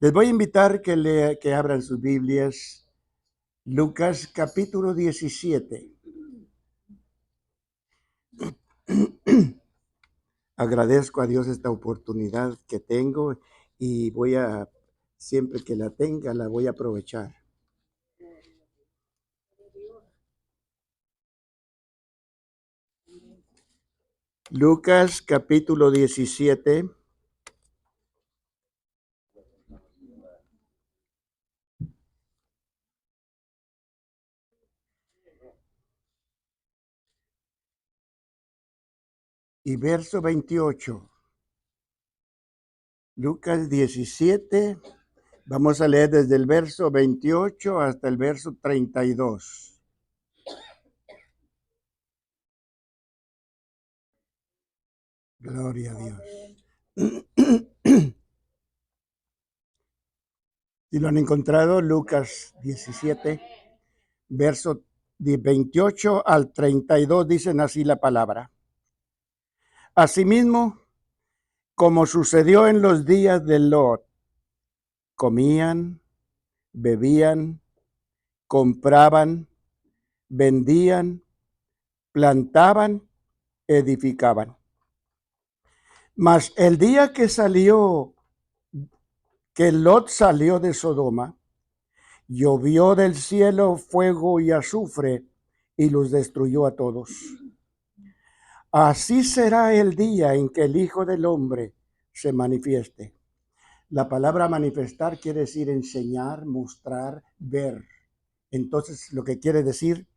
Les voy a invitar que abran sus Biblias, Lucas capítulo 17. Agradezco a Dios esta oportunidad que tengo y siempre que la tenga, la voy a aprovechar. Lucas capítulo 17. Y verso 28. Lucas 17. Vamos a leer desde el verso 28 hasta el verso 32. Gloria a Dios. Si lo han encontrado, Lucas 17, verso de 28 al 32, dicen así la palabra. Asimismo, como sucedió en los días de Lot, comían, bebían, compraban, vendían, plantaban, edificaban. Mas el día que Lot salió de Sodoma, llovió del cielo fuego y azufre y los destruyó a todos. Así será el día en que el Hijo del Hombre se manifieste. La palabra manifestar quiere decir enseñar, mostrar, ver. Entonces, lo que quiere decir,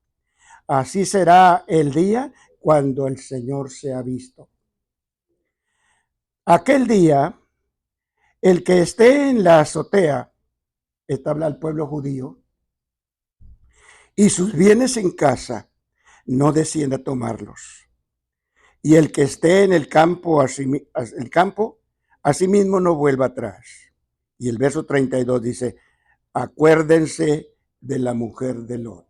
así será el día cuando el Señor sea visto. Aquel día, el que esté en la azotea, esta habla el pueblo judío, y sus bienes en casa, no descienda a tomarlos. Y el que esté en el campo, asimismo no vuelva atrás. Y el verso 32 dice, acuérdense de la mujer de Lot.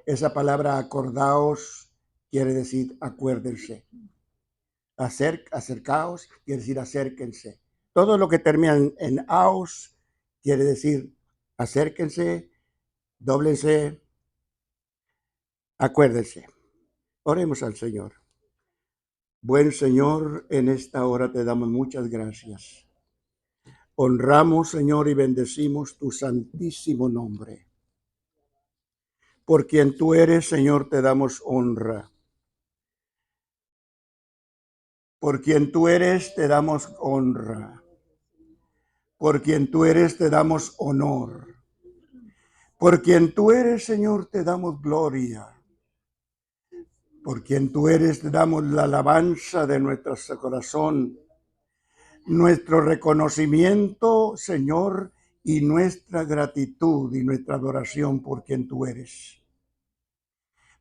Esa palabra acordaos quiere decir acuérdense. Acercaos quiere decir acérquense. Todo lo que termina en aos quiere decir acérquense, dóblense, acuérdense. Oremos al Señor. Buen Señor, en esta hora te damos muchas gracias. Honramos, Señor, y bendecimos tu santísimo nombre. Por quien tú eres, Señor, te damos honra. Por quien tú eres, te damos honra. Por quien tú eres, te damos honor. Por quien tú eres, Señor, te damos gloria. Por quien tú eres, te damos la alabanza de nuestro corazón, nuestro reconocimiento, Señor, y nuestra gratitud y nuestra adoración por quien tú eres.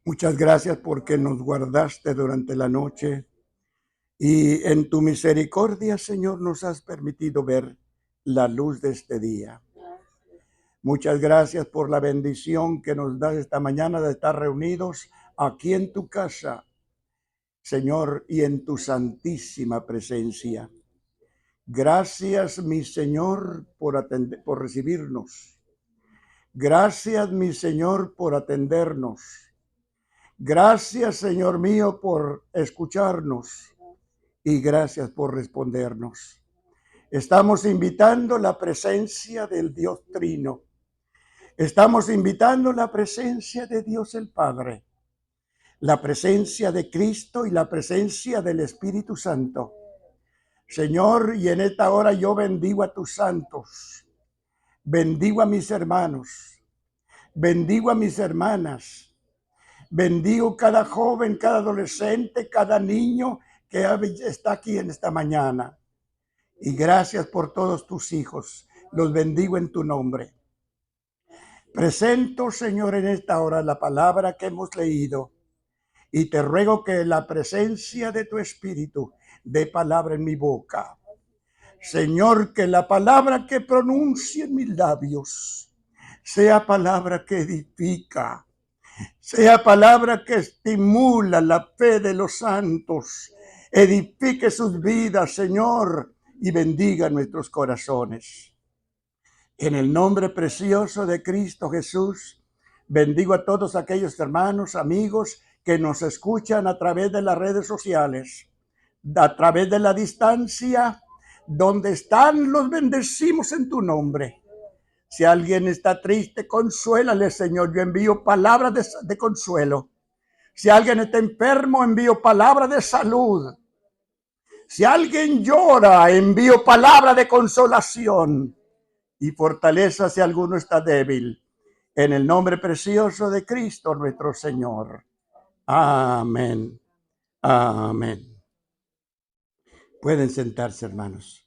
Muchas gracias porque nos guardaste durante la noche y en tu misericordia, Señor, nos has permitido ver la luz de este día. Muchas gracias por la bendición que nos das esta mañana de estar reunidos aquí en tu casa, Señor, y en tu santísima presencia. Gracias, mi Señor, por recibirnos. Gracias, mi Señor, por atendernos. Gracias, Señor mío, por escucharnos. Y gracias por respondernos. Estamos invitando la presencia del Dios Trino. Estamos invitando la presencia de Dios el Padre, la presencia de Cristo y la presencia del Espíritu Santo. Señor, y en esta hora yo bendigo a tus santos, bendigo a mis hermanos, bendigo a mis hermanas, bendigo cada joven, cada adolescente, cada niño que está aquí en esta mañana. Y gracias por todos tus hijos, los bendigo en tu nombre. Presento, Señor, en esta hora la palabra que hemos leído y te ruego que la presencia de tu Espíritu dé palabra en mi boca. Señor, que la palabra que pronuncie en mis labios sea palabra que edifica, sea palabra que estimula la fe de los santos, edifique sus vidas, Señor, y bendiga nuestros corazones. En el nombre precioso de Cristo Jesús, bendigo a todos aquellos hermanos, amigos que nos escuchan a través de las redes sociales, a través de la distancia. Donde están, los bendecimos en tu nombre. Si alguien está triste, consuélale, Señor. Yo envío palabras de consuelo. Si alguien está enfermo, envío palabras de salud. Si alguien llora, envío palabra de consolación y fortaleza si alguno está débil. En el nombre precioso de Cristo nuestro Señor. Amén. Amén. Pueden sentarse, hermanos.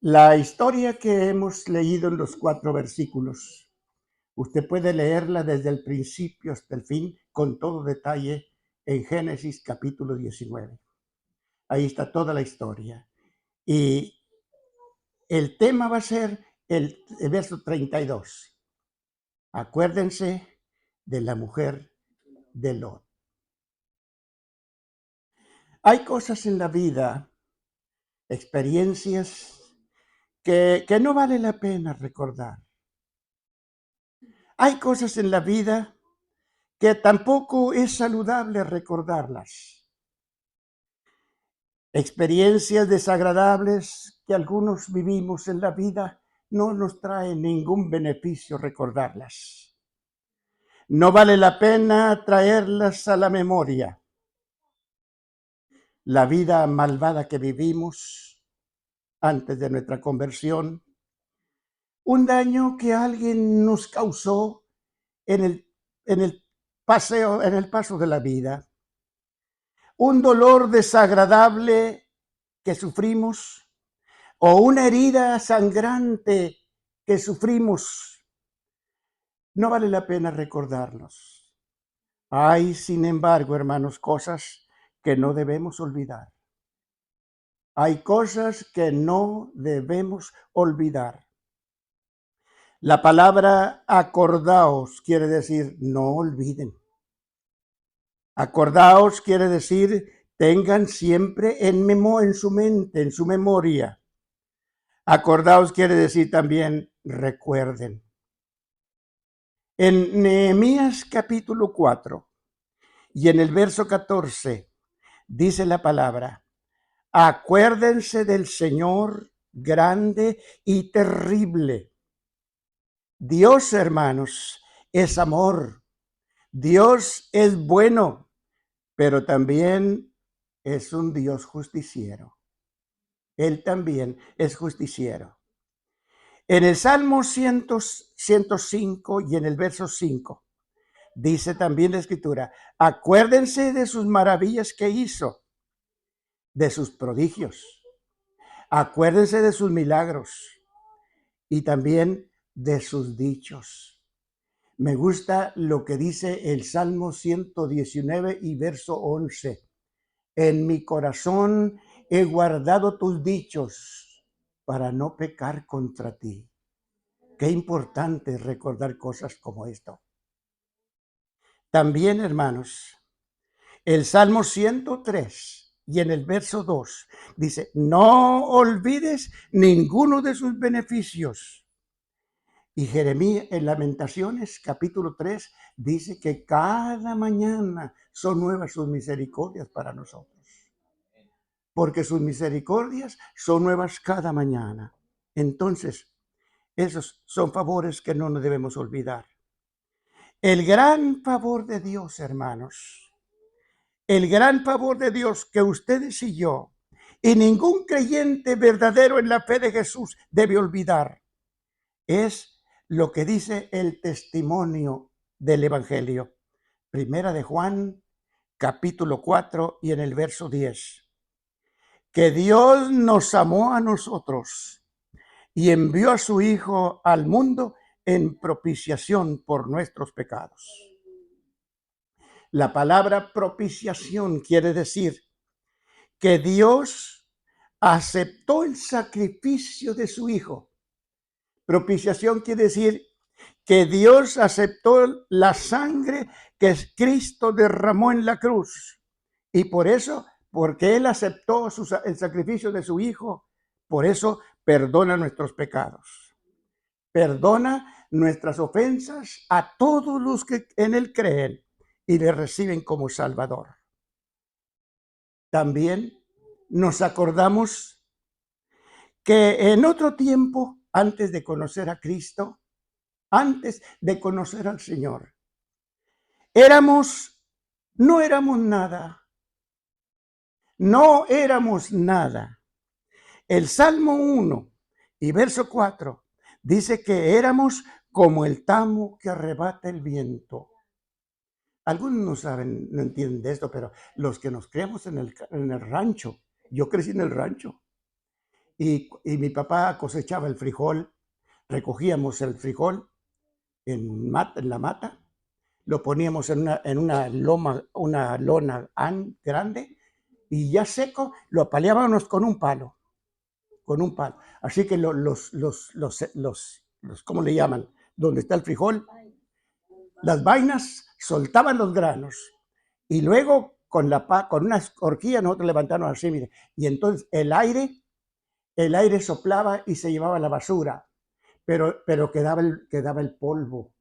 La historia que hemos leído en los 4 versículos, usted puede leerla desde el principio hasta el fin con todo detalle en Génesis capítulo 19. Ahí está toda la historia. Y el tema va a ser el verso 32. Acuérdense de la mujer de Lot. Hay cosas en la vida, experiencias que no vale la pena recordar. Hay cosas en la vida que tampoco es saludable recordarlas. Experiencias desagradables que algunos vivimos en la vida no nos traen ningún beneficio recordarlas. No vale la pena traerlas a la memoria. La vida malvada que vivimos antes de nuestra conversión, un daño que alguien nos causó en el paso de la vida, un dolor desagradable que sufrimos o una herida sangrante que sufrimos, no vale la pena recordarlos. Hay, sin embargo, hermanos, cosas que no debemos olvidar. Hay cosas que no debemos olvidar. La palabra acordaos quiere decir no olviden. Acordaos quiere decir tengan siempre en su mente, en su memoria. Acordaos quiere decir también recuerden. En Nehemías capítulo 4 y en el verso 14 dice la palabra: acuérdense del Señor grande y terrible. Dios, hermanos, es amor. Dios es bueno, pero también es un Dios justiciero. Él también es justiciero. En el Salmo 105 y en el verso 5 dice también la Escritura: acuérdense de sus maravillas que hizo, de sus prodigios. Acuérdense de sus milagros y también de sus dichos. Me gusta lo que dice el Salmo 119 y verso 11. En mi corazón he guardado tus dichos para no pecar contra ti. Qué importante es recordar cosas como esto. También, hermanos, el Salmo 103 y en el verso 2 dice: no olvides ninguno de sus beneficios. Y Jeremías en Lamentaciones capítulo 3 dice que cada mañana son nuevas sus misericordias para nosotros. Porque sus misericordias son nuevas cada mañana. Entonces, esos son favores que no nos debemos olvidar. El gran favor de Dios, hermanos, el gran favor de Dios que ustedes y yo, y ningún creyente verdadero en la fe de Jesús debe olvidar, es lo que dice el testimonio del Evangelio. Primera de Juan, capítulo 4 y en el verso 10. Que Dios nos amó a nosotros y envió a su Hijo al mundo en propiciación por nuestros pecados. La palabra propiciación quiere decir que Dios aceptó el sacrificio de su Hijo. Propiciación quiere decir que Dios aceptó la sangre que Cristo derramó en la cruz. Y por eso, porque Él aceptó el sacrificio de su Hijo, por eso perdona nuestros pecados, perdona nuestras ofensas a todos los que en Él creen y le reciben como Salvador. También nos acordamos que en otro tiempo, antes de conocer a Cristo, antes de conocer al Señor, no éramos nada, no éramos nada. El Salmo 1 y verso 4 dice que éramos como el tamo que arrebata el viento. Algunos no saben, no entienden de esto, pero los que nos criamos en el rancho, yo crecí en el rancho, y mi papá cosechaba el frijol, recogíamos el frijol en la mata, lo poníamos en una lona grande, y ya seco lo apaleábamos con un palo. Así que ¿cómo le llaman? Donde está el frijol, las vainas soltaban los granos, y luego con una horquilla nosotros levantamos así, mire, y entonces el aire soplaba y se llevaba la basura, pero quedaba el polvo.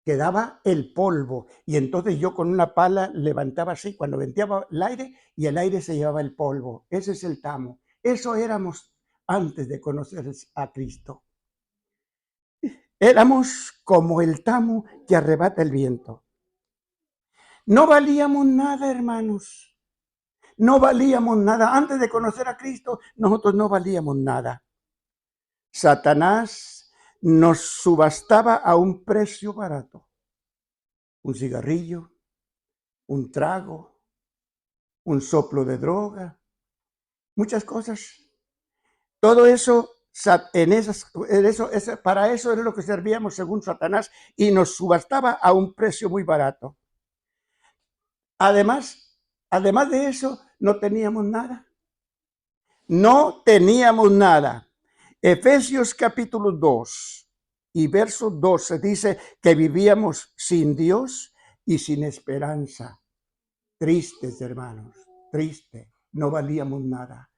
Quedaba el polvo, y entonces yo con una pala levantaba así, cuando venteaba el aire, y el aire se llevaba el polvo. Ese es el tamo. Eso éramos antes de conocer a Cristo. Éramos como el tamo que arrebata el viento. No valíamos nada, hermanos. No valíamos nada. Antes de conocer a Cristo, nosotros no valíamos nada. Satanás nos subastaba a un precio barato. Un cigarrillo, un trago, un soplo de droga, muchas cosas. Todo eso, para eso era lo que servíamos según Satanás, y nos subastaba a un precio muy barato. Además de eso, no teníamos nada. No teníamos nada. Efesios capítulo 2 y verso 12 dice que vivíamos sin Dios y sin esperanza. Tristes, hermanos, triste. No valíamos nada.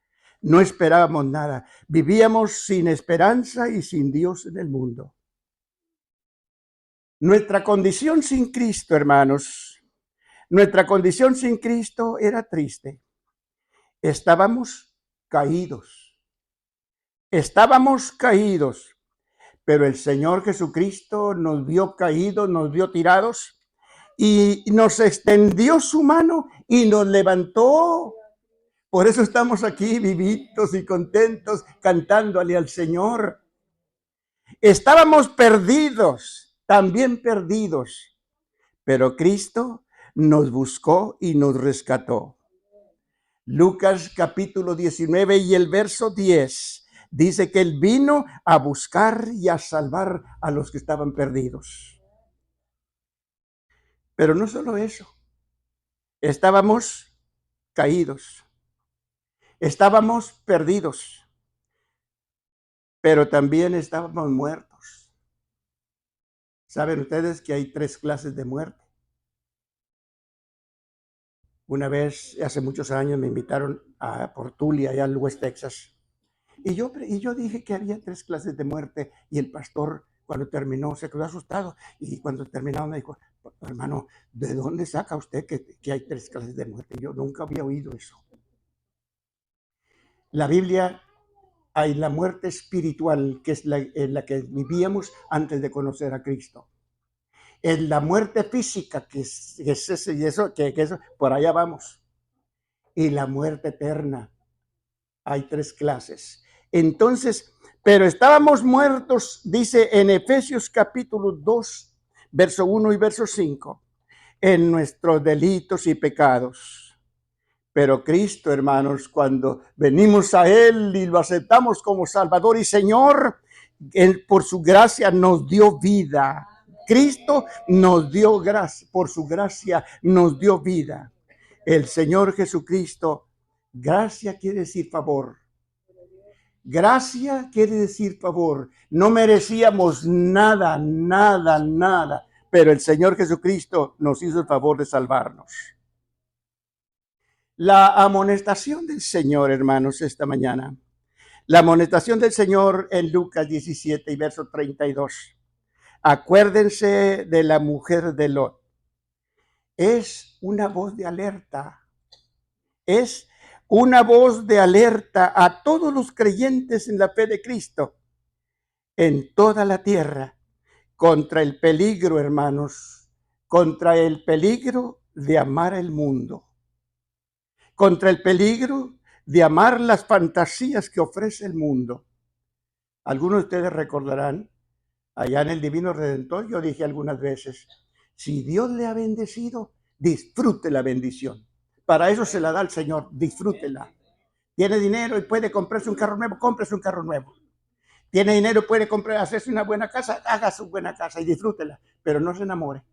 No esperábamos nada. Vivíamos sin esperanza y sin Dios en el mundo. Nuestra condición sin Cristo, hermanos, nuestra condición sin Cristo era triste. Estábamos caídos. Estábamos caídos. Pero el Señor Jesucristo nos vio caídos, nos vio tirados, y nos extendió su mano y nos levantó. Por eso estamos aquí vivitos y contentos, cantándole al Señor. Estábamos perdidos, también perdidos, pero Cristo nos buscó y nos rescató. Lucas capítulo 19 y el verso 10 dice que Él vino a buscar y a salvar a los que estaban perdidos. Pero no solo eso, estábamos caídos, estábamos perdidos, pero también estábamos muertos. ¿Saben ustedes que hay 3 clases de muerte? Una vez, hace muchos años, me invitaron a Portulia, allá en West Texas. Y yo dije que había 3 clases de muerte, y el pastor, cuando terminó, se quedó asustado. Y cuando terminó me dijo: hermano, ¿de dónde saca usted que hay 3 clases de muerte? Yo nunca había oído eso. La Biblia hay la muerte espiritual, que es en la que vivíamos antes de conocer a Cristo. En la muerte física, que es ese, y eso, que eso, por allá vamos. Y la muerte eterna. Hay 3 clases. Entonces, pero estábamos muertos, dice en Efesios capítulo 2, verso 1 y verso 5, en nuestros delitos y pecados. Pero Cristo, hermanos, cuando venimos a Él y lo aceptamos como Salvador y Señor, Él por su gracia nos dio vida. Cristo nos dio gracia, por su gracia nos dio vida. El Señor Jesucristo, gracia quiere decir favor. Gracia quiere decir favor. No merecíamos nada, pero el Señor Jesucristo nos hizo el favor de salvarnos. La amonestación del Señor, hermanos, esta mañana La amonestación del Señor en Lucas 17 y verso 32. Acuérdense de la mujer de Lot. Es una voz de alerta. Es una voz de alerta a todos los creyentes en la fe de Cristo en toda la tierra contra el peligro, hermanos, contra el peligro de amar el mundo, contra el peligro de amar las fantasías que ofrece el mundo. Algunos de ustedes recordarán, allá en el Divino Redentor, yo dije algunas veces, si Dios le ha bendecido, disfrute la bendición. Para eso se la da el Señor, disfrútela. Tiene dinero y puede comprarse un carro nuevo, cómprese un carro nuevo. Tiene dinero y puede hacerse una buena casa, haga su buena casa y disfrútela. Pero no se enamore.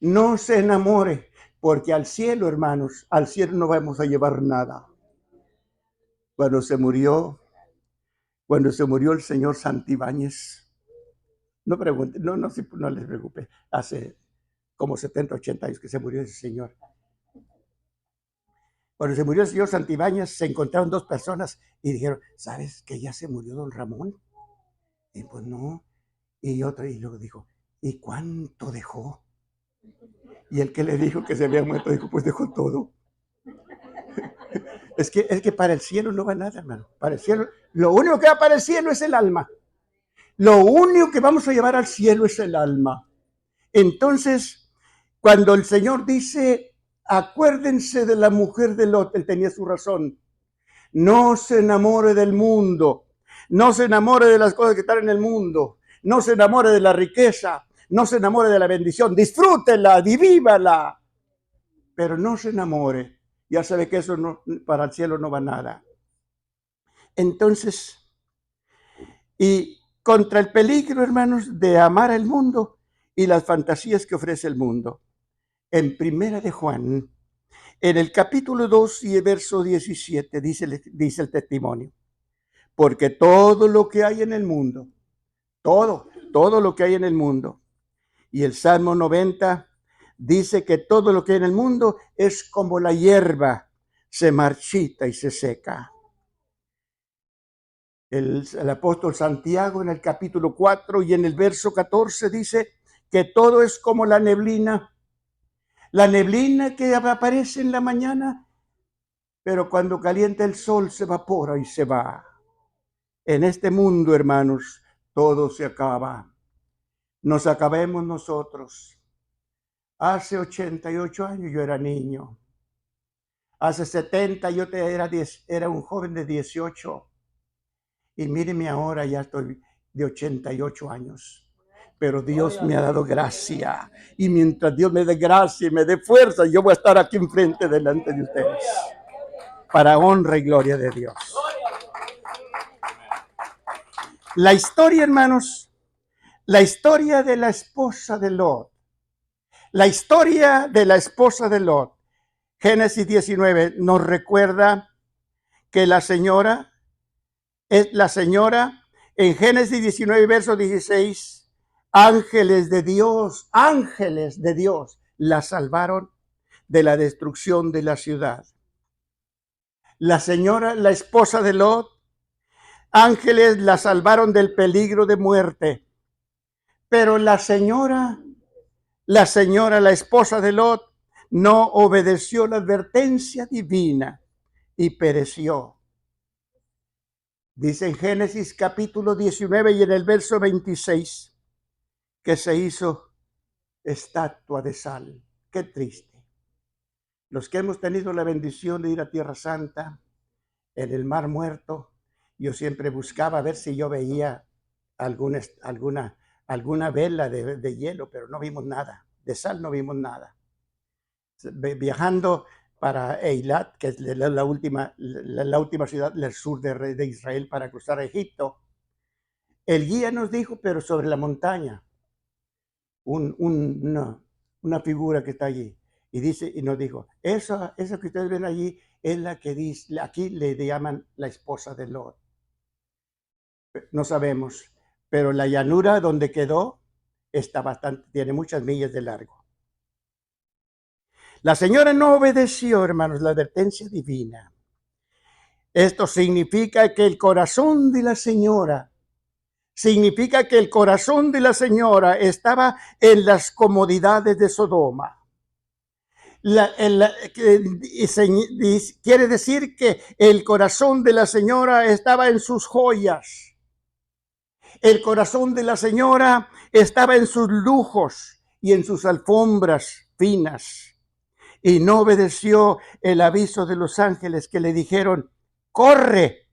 No se enamore, porque al cielo, hermanos, al cielo no vamos a llevar nada. Cuando se murió el señor Santibáñez, no pregunte, no les preocupe, hace como 70, 80 años que se murió ese señor. Cuando se murió el señor Santibáñez, se encontraron dos personas y dijeron, ¿sabes que ya se murió don Ramón? Y pues no. Y otro, y luego dijo, ¿y cuánto dejó? Y el que le dijo que se había muerto, dijo, pues dejó todo. Es que para el cielo no va nada, hermano. Para el cielo, lo único que va para el cielo es el alma. Lo único que vamos a llevar al cielo es el alma. Entonces, cuando el Señor dice, acuérdense de la mujer de Lot, él tenía su razón. No se enamore del mundo. No se enamore de las cosas que están en el mundo. No se enamore de la riqueza. No se enamore de la bendición. Disfrútela, vivívala. Pero no se enamore. Ya sabe que eso no, para el cielo no va nada. Entonces, y contra el peligro, hermanos, de amar al mundo y las fantasías que ofrece el mundo. En Primera de Juan, en el capítulo 2 y el verso 17, dice el testimonio. Porque todo lo que hay en el mundo, todo lo que hay en el mundo, y el Salmo 90 dice que todo lo que hay en el mundo es como la hierba, se marchita y se seca. El apóstol Santiago en el capítulo 4 y en el verso 14 dice que todo es como la neblina que aparece en la mañana, pero cuando calienta el sol se evapora y se va. En este mundo, hermanos, todo se acaba. Nos acabemos nosotros. Hace 88 años yo era niño. Hace 70 yo era un joven de 18. Y míreme ahora, ya estoy de 88 años. Pero Dios me ha dado gracia. Y mientras Dios me dé gracia y me dé fuerza, yo voy a estar aquí enfrente delante de ustedes. Para honra y gloria de Dios. La historia, hermanos, la historia de la esposa de Lot. La historia de la esposa de Lot. Génesis 19 nos recuerda que la señora en Génesis 19, verso 16, ángeles de Dios, la salvaron de la destrucción de la ciudad. La señora, la esposa de Lot, ángeles la salvaron del peligro de muerte. Pero la esposa de Lot, no obedeció la advertencia divina y pereció. Dice en Génesis capítulo 19 y en el verso 26 que se hizo estatua de sal. Qué triste. Los que hemos tenido la bendición de ir a Tierra Santa, en el Mar Muerto, yo siempre buscaba a ver si yo veía alguna vela de hielo, pero no vimos nada. De sal no vimos nada. Viajando para Eilat, que es la última ciudad del sur de Israel para cruzar a Egipto, el guía nos dijo, pero sobre la montaña, una figura que está allí. Y nos dijo, esa que ustedes ven allí es la que dice, aquí le llaman la esposa de Lot. No sabemos, pero la llanura donde quedó tiene muchas millas de largo. La señora no obedeció, hermanos, la advertencia divina. Esto significa que el corazón de la señora, estaba en las comodidades de Sodoma. Quiere decir que el corazón de la señora estaba en sus joyas. El corazón de la señora estaba en sus lujos y en sus alfombras finas. Y no obedeció el aviso de los ángeles que le dijeron: corre,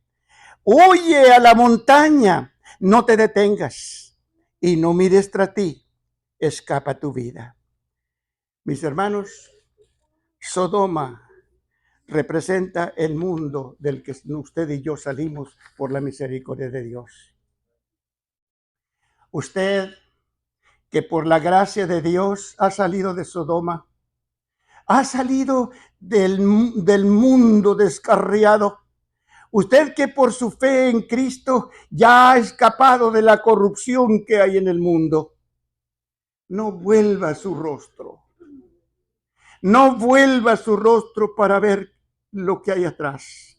huye a la montaña, no te detengas y no mires tras ti, escapa tu vida. Mis hermanos, Sodoma representa el mundo del que usted y yo salimos por la misericordia de Dios. Usted, que por la gracia de Dios ha salido de Sodoma, ha salido del mundo descarriado. Usted que por su fe en Cristo ya ha escapado de la corrupción que hay en el mundo, no vuelva su rostro. No vuelva su rostro para ver lo que hay atrás.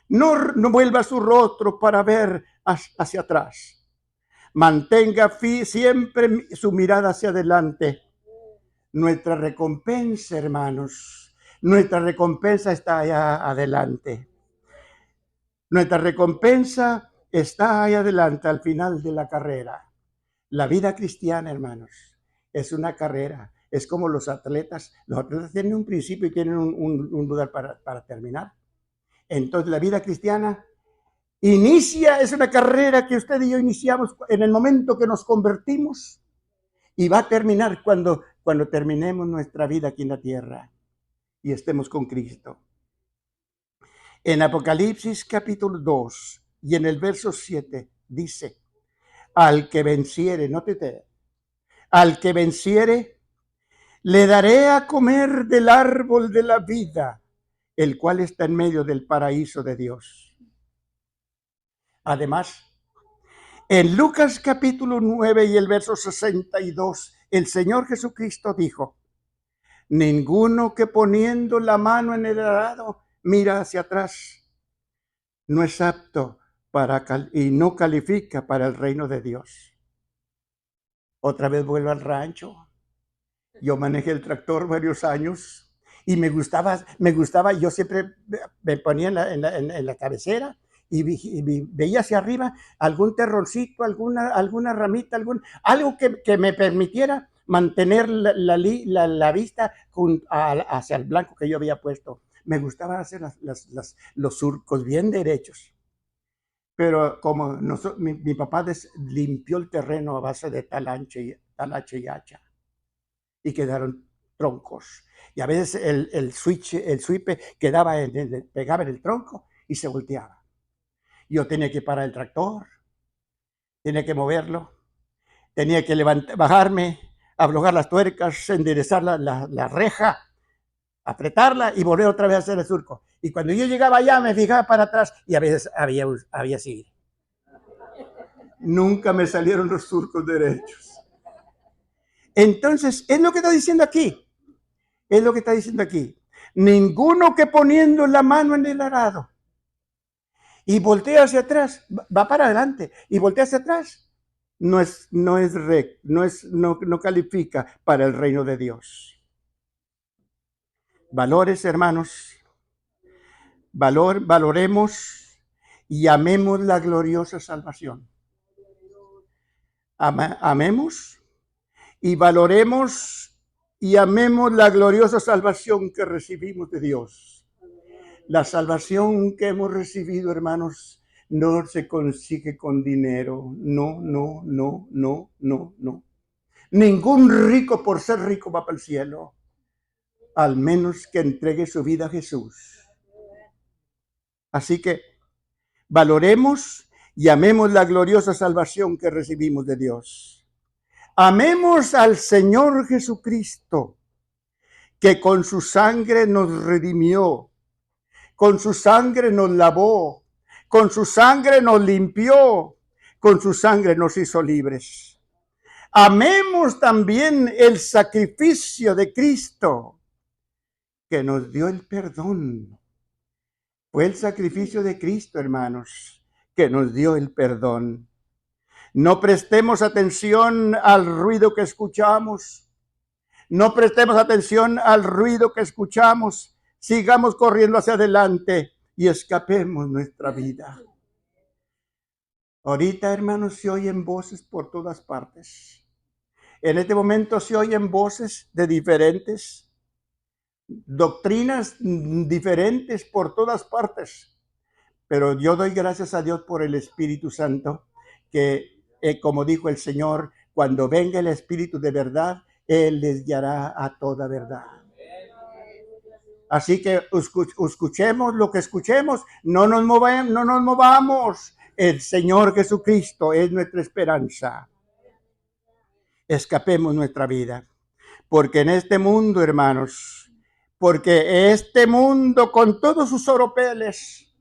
No vuelva su rostro para ver hacia atrás. Mantenga siempre su mirada hacia adelante. Nuestra recompensa, hermanos, nuestra recompensa está allá adelante. Nuestra recompensa está ahí adelante, al final de la carrera. La vida cristiana, hermanos, es una carrera. Es como los atletas. Los atletas tienen un principio y tienen un lugar para terminar. Entonces, la vida cristiana es una carrera que usted y yo iniciamos en el momento que nos convertimos y va a terminar cuando terminemos nuestra vida aquí en la tierra y estemos con Cristo. En Apocalipsis capítulo 2 y en el verso 7 dice: al que venciere, nótete, al que venciere, le daré a comer del árbol de la vida, el cual está en medio del paraíso de Dios. Además, en Lucas capítulo 9 y el verso 62, el Señor Jesucristo dijo: ninguno que poniendo la mano en el arado mira hacia atrás no es apto y no califica para el reino de Dios. Otra vez vuelvo al rancho. Yo manejé el tractor varios años y me gustaba, yo siempre me ponía en la cabecera y veía hacia arriba algún terroncito, alguna ramita, algo que me permitiera mantener la vista hacia el blanco que yo había puesto. Me gustaba hacer los surcos bien derechos. Pero como mi papá limpió el terreno a base de talache y hacha, y quedaron troncos. Y a veces el sweeper quedaba pegaba en el tronco y se volteaba. Yo tenía que parar el tractor, tenía que moverlo, tenía que bajarme, aflojar las tuercas, enderezar la reja, apretarla y volver otra vez a hacer el surco. Y cuando yo llegaba allá me fijaba para atrás y a veces había así. Nunca me salieron los surcos derechos. Entonces, es lo que está diciendo aquí. Es lo que está diciendo aquí. Ninguno que poniendo la mano en el arado y voltea hacia atrás, va para adelante y voltea hacia atrás, no califica para el reino de Dios. Valores, hermanos. Valoremos y amemos la gloriosa salvación. Amemos y valoremos y amemos la gloriosa salvación que recibimos de Dios. La salvación que hemos recibido, hermanos, no se consigue con dinero. No. Ningún rico por ser rico va para el cielo, al menos que entregue su vida a Jesús. Así que valoremos y amemos la gloriosa salvación que recibimos de Dios. Amemos al Señor Jesucristo, que con su sangre nos redimió, con su sangre nos lavó, con su sangre nos limpió, con su sangre nos hizo libres. Amemos también el sacrificio de Cristo, que nos dio el perdón Fue el sacrificio de Cristo, hermanos, que nos dio el perdón. No prestemos atención al ruido que escuchamos. No prestemos atención al ruido que escuchamos. Sigamos corriendo hacia adelante y escapemos nuestra vida. Ahorita, hermanos, se oyen voces por todas partes. En este momento se oyen voces de diferentes doctrinas, diferentes por todas partes. Pero yo doy gracias a Dios por el Espíritu Santo, que como dijo el Señor, cuando venga el Espíritu de verdad, Él les guiará a toda verdad. Así que escuchemos lo que escuchemos, no nos movamos. El Señor Jesucristo es nuestra esperanza. Escapemos nuestra vida, porque en este mundo, hermanos, porque este mundo con todos sus oropeles,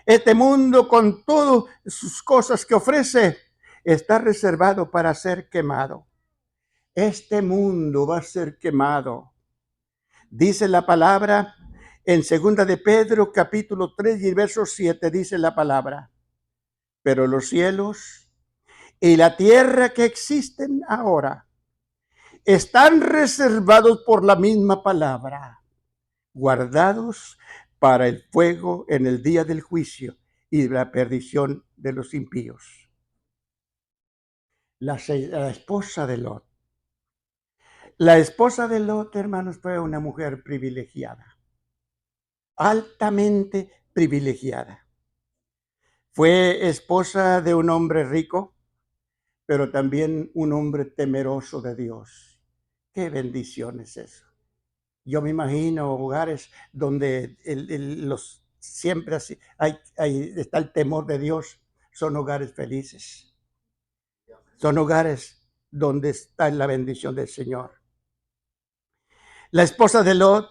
este mundo con todas sus cosas que ofrece, está reservado para ser quemado. Este mundo va a ser quemado. Dice la palabra en 2 de Pedro, capítulo 3 y verso 7, dice la palabra: pero los cielos y la tierra que existen ahora están reservados por la misma palabra, guardados para el fuego en el día del juicio y la perdición de los impíos. La esposa de Lot. La esposa de Lot, hermanos, fue una mujer privilegiada, altamente privilegiada. Fue esposa de un hombre rico, pero también un hombre temeroso de Dios. ¡Qué bendición es eso! Yo me imagino hogares donde siempre así, está el temor de Dios. Son hogares felices. Son hogares donde está la bendición del Señor. La esposa de Lot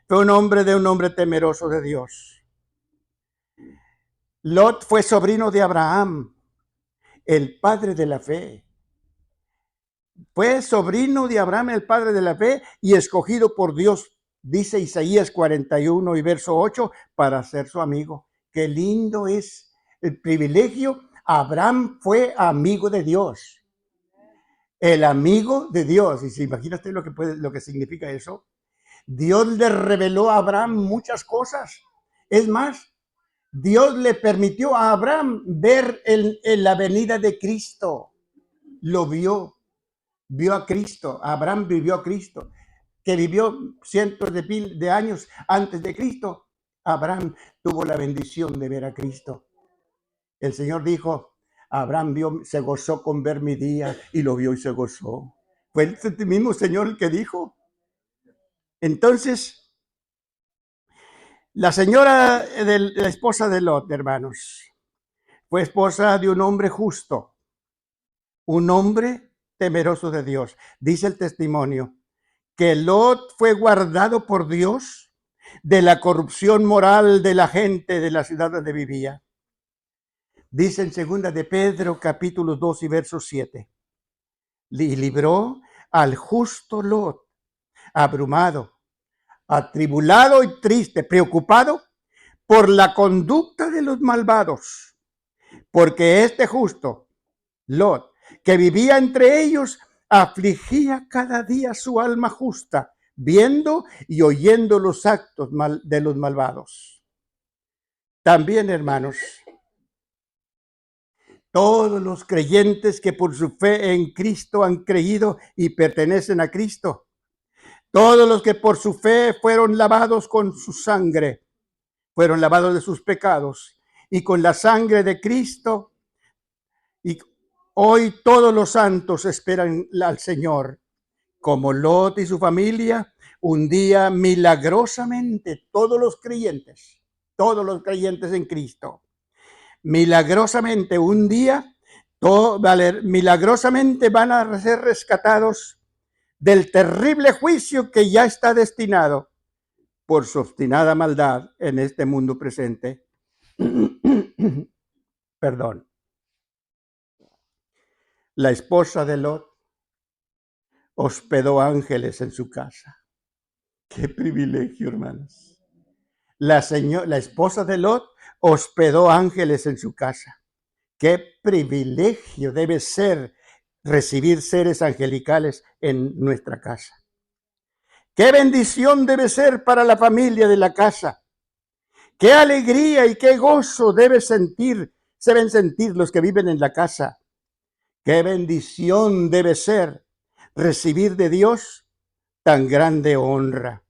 fue un hombre temeroso de Dios. Lot fue sobrino de Abraham, el padre de la fe. Fue sobrino de Abraham, el padre de la fe, y escogido por Dios, dice Isaías 41 y verso 8, para ser su amigo. Qué lindo es el privilegio. Abraham fue amigo de Dios. El amigo de Dios. Y se imagina usted lo que significa eso. Dios le reveló a Abraham muchas cosas. Es más, Dios le permitió a Abraham ver la venida de Cristo. Lo vio a Cristo. Abraham vivió a Cristo, que vivió cientos de años antes de Cristo. Abraham tuvo la bendición de ver a Cristo. El Señor dijo: Abraham se gozó con ver mi día, y lo vio y se gozó. Fue el mismo Señor el que dijo. Entonces, la esposa de Lot, hermanos, fue esposa de un hombre justo, un hombre temeroso de Dios. Dice el testimonio que Lot fue guardado por Dios de la corrupción moral de la gente de la ciudad donde vivía. Dice en 2 de Pedro, capítulo 2 y verso 7. Y libró al justo Lot, abrumado, atribulado y triste, preocupado por la conducta de los malvados, porque este justo, Lot, que vivía entre ellos, afligía cada día su alma justa, viendo y oyendo los actos de los malvados. También, hermanos, todos los creyentes que por su fe en Cristo han creído y pertenecen a Cristo, todos los que por su fe fueron lavados con su sangre, fueron lavados de sus pecados, y con la sangre de Cristo, y hoy todos los santos esperan al Señor, como Lot y su familia. Un día milagrosamente todos los creyentes en Cristo, milagrosamente un día, milagrosamente van a ser rescatados del terrible juicio que ya está destinado por su obstinada maldad en este mundo presente. Perdón. La esposa de Lot hospedó ángeles en su casa. Qué privilegio, hermanos. la esposa de Lot hospedó ángeles en su casa. Qué privilegio debe ser recibir seres angelicales en nuestra casa. Qué bendición debe ser para la familia de la casa. Qué alegría y qué gozo deben sentir los que viven en la casa. Qué bendición debe ser recibir de Dios tan grande honra.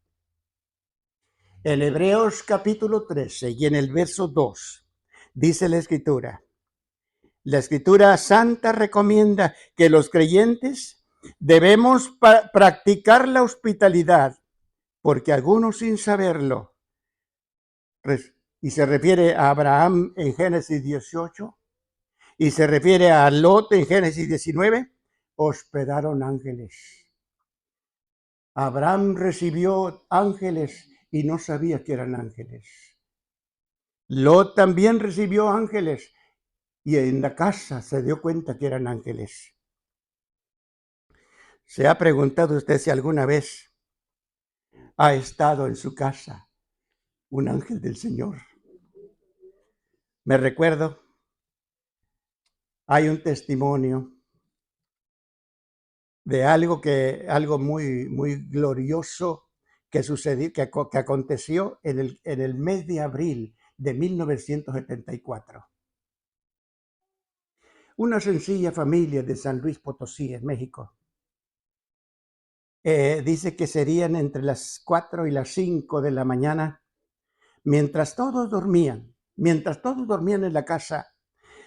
En Hebreos capítulo 13 y en el verso 2 dice la escritura santa recomienda que los creyentes debemos practicar la hospitalidad, porque algunos sin saberlo, y se refiere a Abraham en Génesis 18, y se refiere a Lot en Génesis 19, hospedaron ángeles. Abraham recibió ángeles y no sabía que eran ángeles. Lot también recibió ángeles y en la casa se dio cuenta que eran ángeles. ¿Se ha preguntado usted si alguna vez ha estado en su casa un ángel del Señor? Me recuerdo, hay un testimonio de algo muy glorioso que sucedió, que aconteció en el mes de abril de 1974. Una sencilla familia de San Luis Potosí, en México. Dice que serían entre las 4 y las 5 de la mañana, mientras todos dormían en la casa.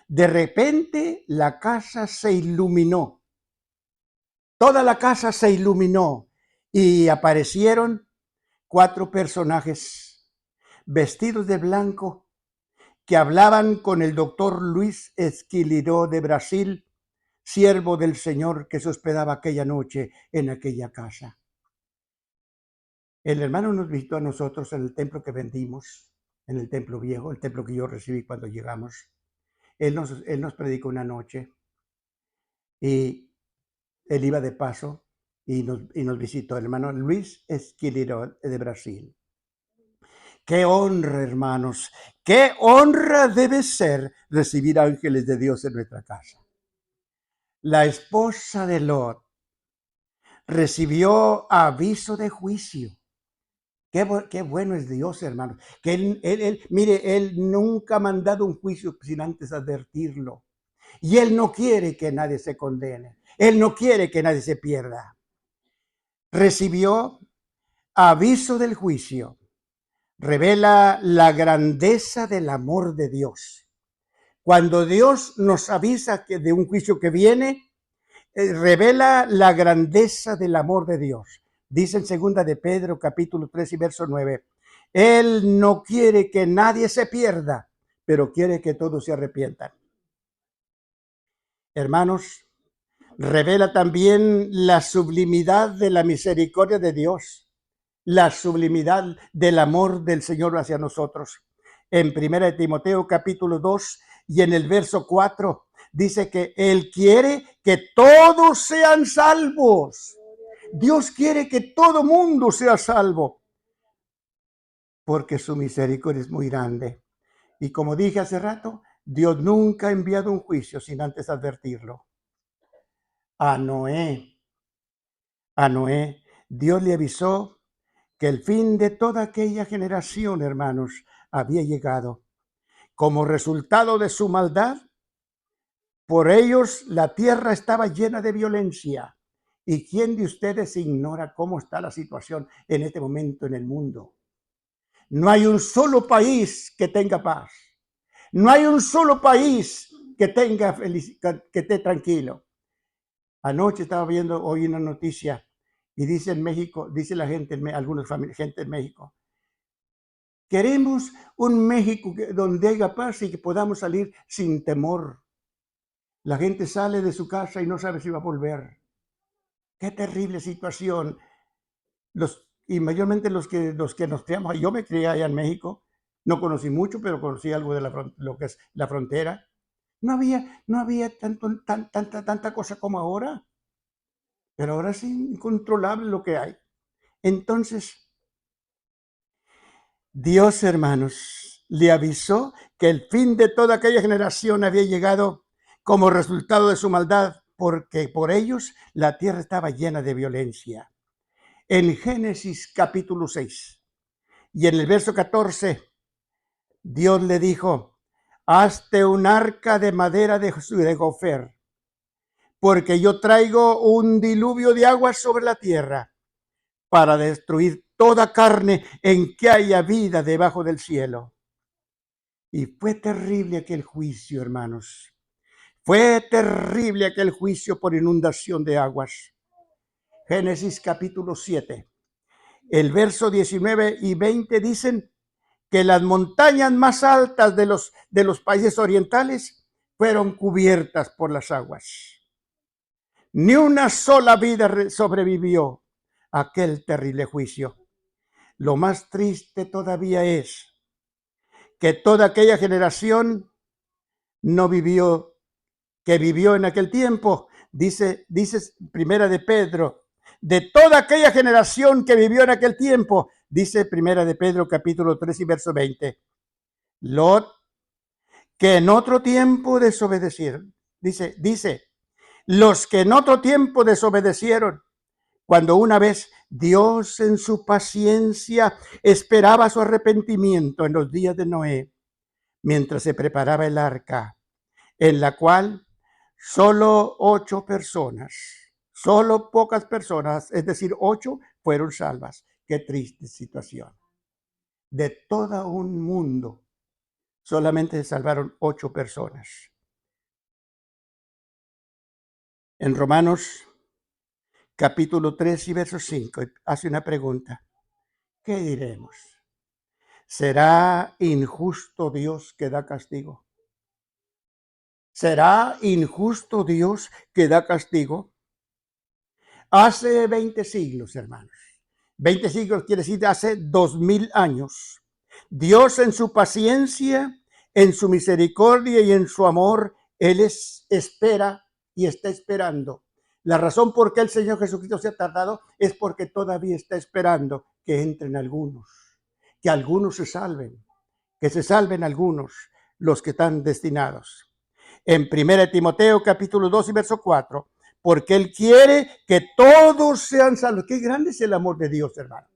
De repente la casa se iluminó. Toda la casa se iluminó y aparecieron 4 personajes vestidos de blanco que hablaban con el doctor Luis Esquiliró de Brasil, siervo del Señor que se hospedaba aquella noche en aquella casa. El hermano nos visitó a nosotros en el templo que vendimos, en el templo viejo, el templo que yo recibí cuando llegamos. Él nos predicó una noche y él iba de paso y nos visitó el hermano Luis Esquiliró de Brasil. Qué honra, hermanos, qué honra debe ser recibir ángeles de Dios en nuestra casa. La esposa de Lot recibió aviso de juicio. Qué bueno es Dios, hermano. Que mire, Él nunca ha mandado un juicio sin antes advertirlo. Y Él no quiere que nadie se condene. Él no quiere que nadie se pierda. Recibió aviso del juicio. Revela la grandeza del amor de Dios. Cuando Dios nos avisa de un juicio que viene, revela la grandeza del amor de Dios. Dice en segunda de Pedro, capítulo 3 y verso 9, Él no quiere que nadie se pierda, pero quiere que todos se arrepientan. Hermanos, revela también la sublimidad de la misericordia de Dios, la sublimidad del amor del Señor hacia nosotros. En primera de Timoteo, capítulo 2 y en el verso 4, dice que Él quiere que todos sean salvos. Dios quiere que todo mundo sea salvo, porque su misericordia es muy grande. Y como dije hace rato, Dios nunca ha enviado un juicio sin antes advertirlo. A Noé, Dios le avisó que el fin de toda aquella generación, hermanos, había llegado. Como resultado de su maldad, por ellos la tierra estaba llena de violencia. ¿Y quién de ustedes ignora cómo está la situación en este momento en el mundo? No hay un solo país que tenga paz. No hay un solo país que tenga que esté tranquilo. Anoche estaba viendo hoy una noticia y dice en México, dice la gente, algunos gente en México, queremos un México donde haya paz y que podamos salir sin temor. La gente sale de su casa y no sabe si va a volver. Qué terrible situación. Y mayormente los que nos criamos, yo me crié allá en México, no conocí mucho, pero conocí algo de lo que es la frontera. No había tanta cosa como ahora, pero ahora es incontrolable lo que hay. Entonces, Dios, hermanos, le avisó que el fin de toda aquella generación había llegado como resultado de su maldad, porque por ellos la tierra estaba llena de violencia. En Génesis capítulo 6 y en el verso 14, Dios le dijo: hazte un arca de madera de gofer, porque yo traigo un diluvio de aguas sobre la tierra para destruir toda carne en que haya vida debajo del cielo. Y fue terrible aquel juicio, hermanos. Fue terrible aquel juicio por inundación de aguas. Génesis capítulo 7. El verso 19 y 20 dicen que las montañas más altas de los países orientales fueron cubiertas por las aguas. Ni una sola vida sobrevivió a aquel terrible juicio. Lo más triste todavía es que toda aquella generación no vivió, que vivió en aquel tiempo, dice Primera de Pedro, de toda aquella generación que vivió en aquel tiempo, dice Primera de Pedro capítulo 3 y verso 20, Lot, que en otro tiempo desobedecieron, dice, los que en otro tiempo desobedecieron, cuando una vez Dios en su paciencia esperaba su arrepentimiento en los días de Noé, mientras se preparaba el arca, en la cual solo 8 personas, solo pocas personas, es decir, 8 fueron salvas. Qué triste situación. De todo un mundo, solamente se salvaron 8 personas. En Romanos capítulo 3 y verso 5 hace una pregunta. ¿Qué diremos? ¿Será injusto Dios que da castigo? ¿Será injusto Dios que da castigo? Hace 20 siglos, hermanos. 20 siglos quiere decir hace 2000 años. Dios en su paciencia, en su misericordia y en su amor, Él espera y está esperando. La razón por qué el Señor Jesucristo se ha tardado es porque todavía está esperando que entren algunos, que algunos se salven, que se salven algunos, los que están destinados. En 1 Timoteo capítulo 2 y verso 4, porque Él quiere que todos sean salvos. Qué grande es el amor de Dios, hermano.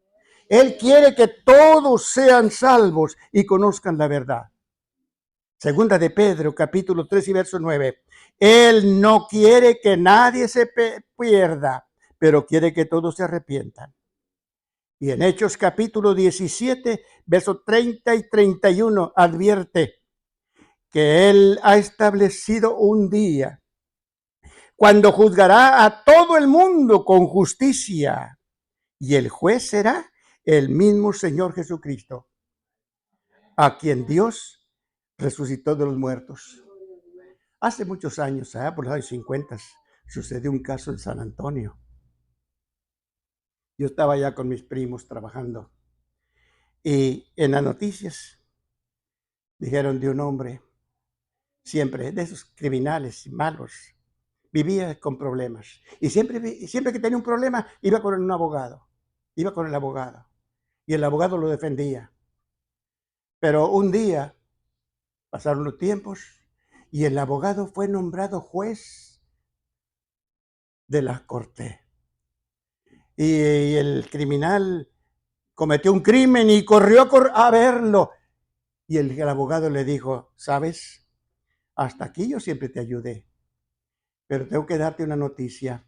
Él quiere que todos sean salvos y conozcan la verdad. Segunda de Pedro capítulo 3 y verso 9. Él no quiere que nadie se pierda, pero quiere que todos se arrepientan. Y en Hechos capítulo 17, verso 30 y 31, advierte que Él ha establecido un día cuando juzgará a todo el mundo con justicia, y el juez será el mismo Señor Jesucristo, a quien Dios resucitó de los muertos. Hace muchos años, por los años 50, sucedió un caso en San Antonio. Yo estaba allá con mis primos trabajando y en las noticias dijeron de un hombre, siempre de esos criminales malos, vivía con problemas. Y siempre que tenía un problema, iba con un abogado. Iba con el abogado. Y el abogado lo defendía. Pero un día, pasaron los tiempos, y el abogado fue nombrado juez de la corte. Y el criminal cometió un crimen y corrió a verlo. Y el abogado le dijo, ¿sabes? Hasta aquí yo siempre te ayudé. Pero tengo que darte una noticia.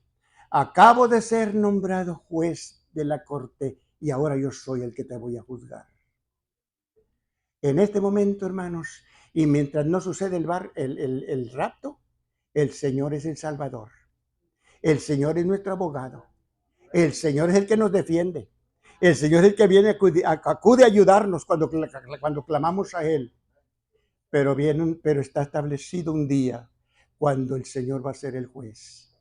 Acabo de ser nombrado juez de la corte y ahora yo soy el que te voy a juzgar. En este momento, hermanos, y mientras no sucede el rapto, el Señor es el Salvador. El Señor es nuestro abogado. El Señor es el que nos defiende. El Señor es el que viene, acude a ayudarnos cuando clamamos a Él. Pero está establecido un día cuando el Señor va a ser el juez.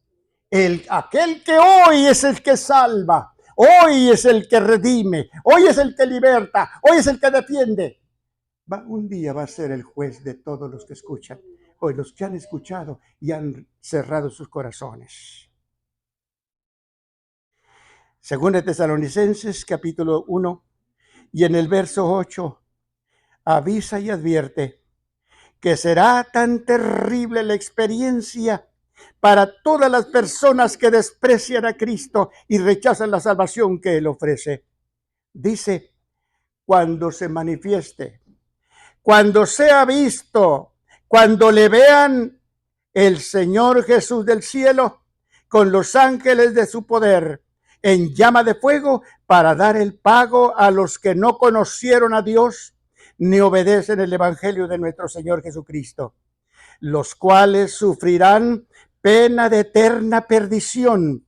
Aquel que hoy es el que salva, hoy es el que redime, hoy es el que liberta, hoy es el que defiende. Un día va a ser el juez de todos los que escuchan, hoy los que han escuchado y han cerrado sus corazones. Segunda de Tesalonicenses capítulo 1 Y en el verso 8 avisa y advierte que será tan terrible la experiencia para todas las personas que desprecian a Cristo y rechazan la salvación que Él ofrece. Dice, cuando se manifieste, cuando sea visto, cuando le vean el Señor Jesús del cielo con los ángeles de su poder en llama de fuego para dar el pago a los que no conocieron a Dios ni obedecen el evangelio de nuestro Señor Jesucristo, los cuales sufrirán pena de eterna perdición,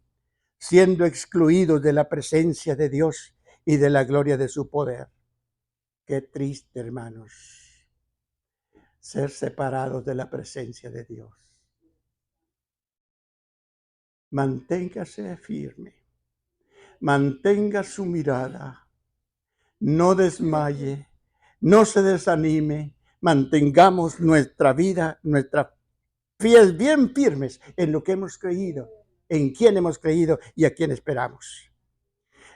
siendo excluidos de la presencia de Dios y de la gloria de su poder. Qué triste, hermanos, ser separados de la presencia de Dios. Manténgase firme, mantenga su mirada, no desmaye, no se desanime, mantengamos nuestra vida, nuestra fiel, bien firmes en lo que hemos creído, en quién hemos creído y a quién esperamos.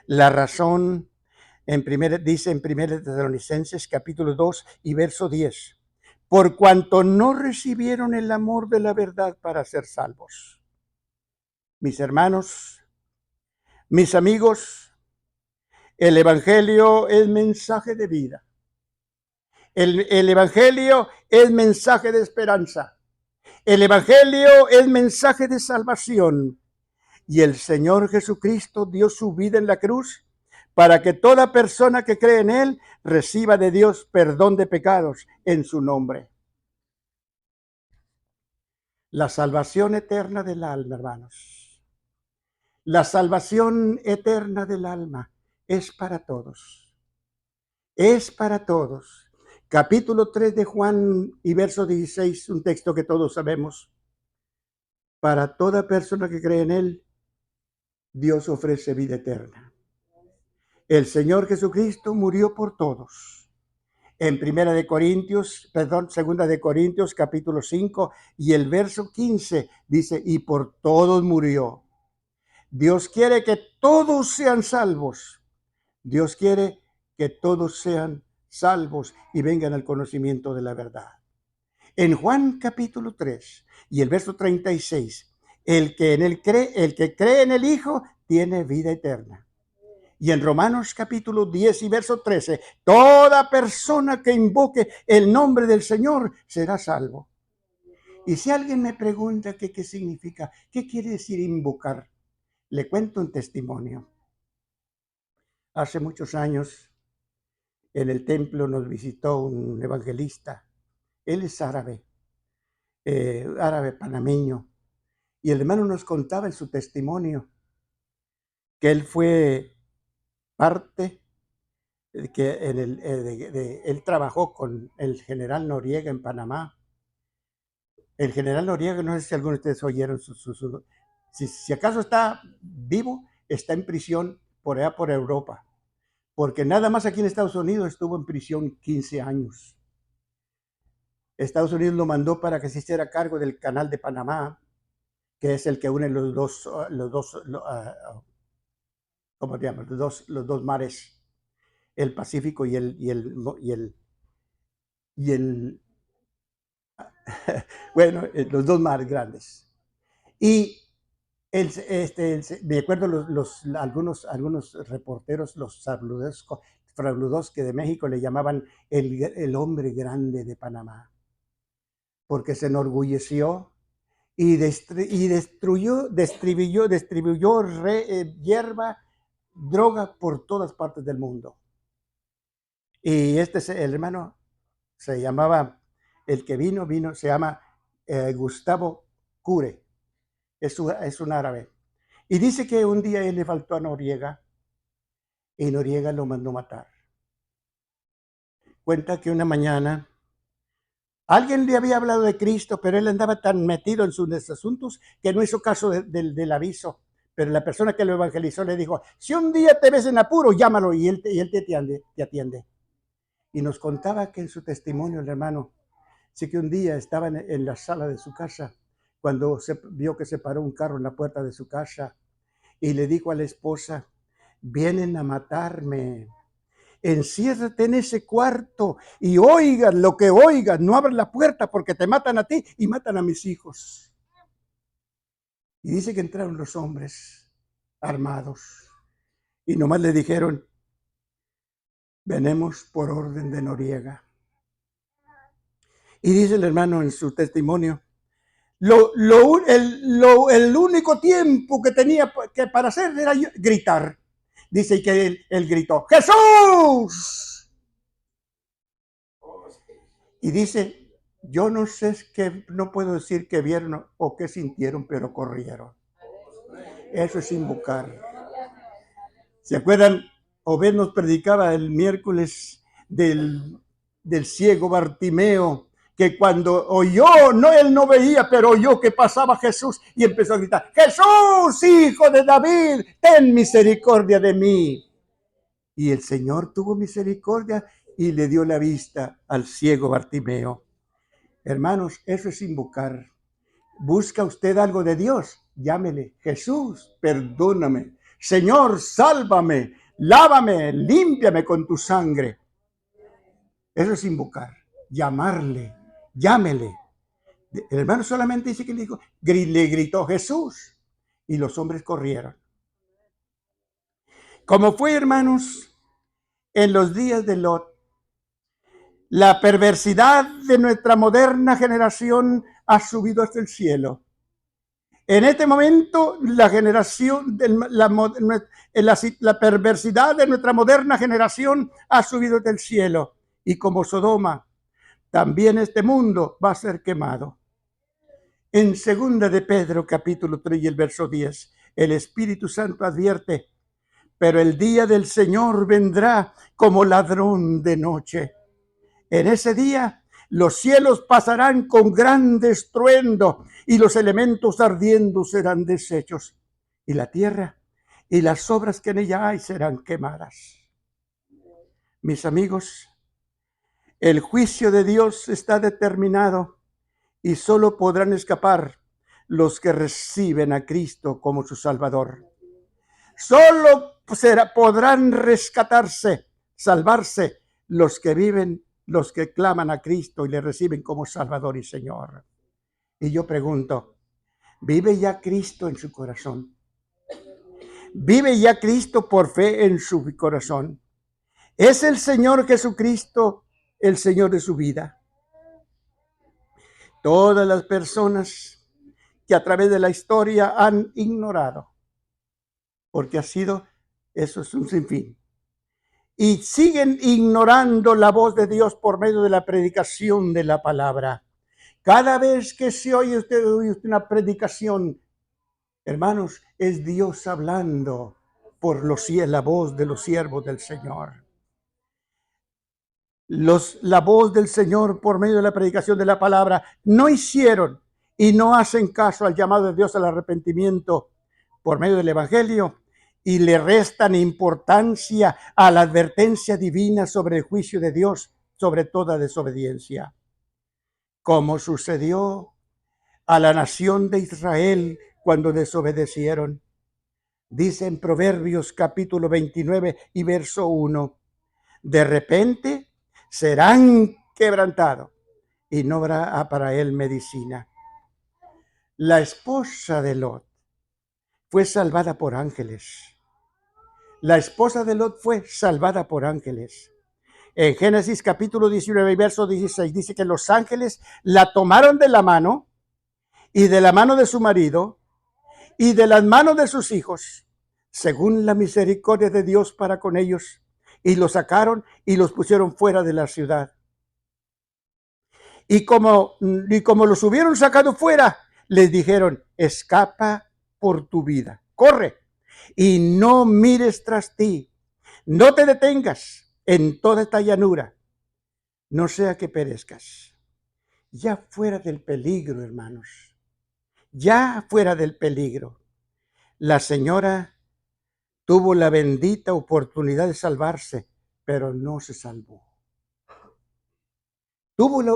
La razón dice en 1 Tesalonicenses capítulo 2 y verso 10, por cuanto no recibieron el amor de la verdad para ser salvos. Mis hermanos, mis amigos, el evangelio es mensaje de vida. El evangelio es mensaje de esperanza. El evangelio es mensaje de salvación. Y el Señor Jesucristo dio su vida en la cruz para que toda persona que cree en Él reciba de Dios perdón de pecados en su nombre. La salvación eterna del alma, hermanos. La salvación eterna del alma es para todos. Es para todos. Capítulo 3 de Juan y verso 16, un texto que todos sabemos. Para toda persona que cree en Él, Dios ofrece vida eterna. El Señor Jesucristo murió por todos. En Segunda de Corintios, capítulo 5 y el verso 15 dice, y por todos murió. Dios quiere que todos sean salvos. Dios quiere que todos sean salvos y vengan al conocimiento de la verdad. En Juan capítulo 3 y el verso 36, el que cree en el Hijo tiene vida eterna. Y en Romanos capítulo 10 y verso 13, toda persona que invoque el nombre del Señor será salvo. Y si alguien me pregunta qué significa, qué quiere decir invocar, le cuento un testimonio. Hace muchos años en el templo nos visitó un evangelista. Él es árabe panameño. Y el hermano nos contaba en su testimonio que él fue parte, que él trabajó con el general Noriega en Panamá. El general Noriega, no sé si algunos de ustedes oyeron, si acaso está vivo, está en prisión por allá por Europa, porque nada más aquí en Estados Unidos estuvo en prisión 15 años. Estados Unidos lo mandó para que se hiciera cargo del canal de Panamá, que es el que une los dos mares, el Pacífico y bueno, los dos mares grandes. Y me acuerdo algunos reporteros, los Frabludos, que de México le llamaban el hombre grande de Panamá, porque se enorgulleció y distribuyó hierba, droga por todas partes del mundo. Y el hermano se llamaba, se llama Gustavo Cure, es un árabe. Y dice que un día él le faltó a Noriega y Noriega lo mandó matar. Cuenta que una mañana alguien le había hablado de Cristo, pero él andaba tan metido en sus asuntos que no hizo caso del aviso. Pero la persona que lo evangelizó le dijo, si un día te ves en apuro, llámalo y él te atiende. Y nos contaba que en su testimonio, el hermano, sí que un día estaba en la sala de su casa, cuando vio que se paró un carro en la puerta de su casa y le dijo a la esposa, vienen a matarme. enciérrate en ese cuarto y oigas lo que oigas, no abras la puerta porque te matan a ti y matan a mis hijos. Y dice que entraron los hombres armados y nomás le dijeron, venimos por orden de Noriega. Y dice el hermano en su testimonio, el único tiempo que tenía que para hacer era gritar. Dice que él gritó, ¡Jesús! Y dice, yo no sé qué, no puedo decir qué vieron o qué sintieron, pero corrieron. Eso es invocar. ¿Se acuerdan? Obed nos predicaba el miércoles del ciego Bartimeo, que cuando oyó, no, él no veía, pero oyó que pasaba Jesús y empezó a gritar, Jesús, hijo de David, ten misericordia de mí. Y el Señor tuvo misericordia y le dio la vista al ciego Bartimeo. Hermanos, eso es invocar. ¿Busca usted algo de Dios? Llámele, Jesús, perdóname. Señor, sálvame, lávame, límpiame con tu sangre. Eso es invocar, llamarle, llámele. El hermano solamente dice que le gritó Jesús y los hombres corrieron. Como fue, hermanos, en los días de Lot, la perversidad de nuestra moderna generación ha subido hasta el cielo. En este momento, la perversidad de nuestra moderna generación ha subido del cielo. Y como Sodoma, también este mundo va a ser quemado. En 2 de Pedro, capítulo 3 y el verso 10, el Espíritu Santo advierte, pero el día del Señor vendrá como ladrón de noche. En ese día los cielos pasarán con gran estruendo y los elementos ardiendo serán deshechos y la tierra y las obras que en ella hay serán quemadas. Mis amigos, el juicio de Dios está determinado y solo podrán escapar los que reciben a Cristo como su Salvador. Solo podrán rescatarse, salvarse los que viven, los que claman a Cristo y le reciben como Salvador y Señor. Y yo pregunto, ¿vive ya Cristo en su corazón? ¿Vive ya Cristo por fe en su corazón? ¿Es el Señor Jesucristo el Señor de su vida? Todas las personas que a través de la historia han ignorado, porque eso es un sinfín. Y siguen ignorando la voz de Dios por medio de la predicación de la palabra. Cada vez que se oye usted una predicación, hermanos, es Dios hablando por la voz de los siervos del Señor. La voz del Señor por medio de la predicación de la palabra no hicieron y no hacen caso al llamado de Dios al arrepentimiento por medio del Evangelio y le restan importancia a la advertencia divina sobre el juicio de Dios sobre toda desobediencia, como sucedió a la nación de Israel cuando desobedecieron. Dice en Proverbios capítulo 29 y verso 1, de repente serán quebrantados y no habrá para él medicina. La esposa de Lot fue salvada por ángeles. La esposa de Lot fue salvada por ángeles. En Génesis capítulo 19 y verso 16 dice que los ángeles la tomaron de la mano y de la mano de su marido y de las manos de sus hijos, según la misericordia de Dios para con ellos, y los sacaron y los pusieron fuera de la ciudad. Y como los hubieron sacado fuera, les dijeron, escapa por tu vida, corre y no mires tras ti, no te detengas en toda esta llanura, no sea que perezcas. Ya fuera del peligro, hermanos, ya fuera del peligro, la señora tuvo la bendita oportunidad de salvarse, pero no se salvó.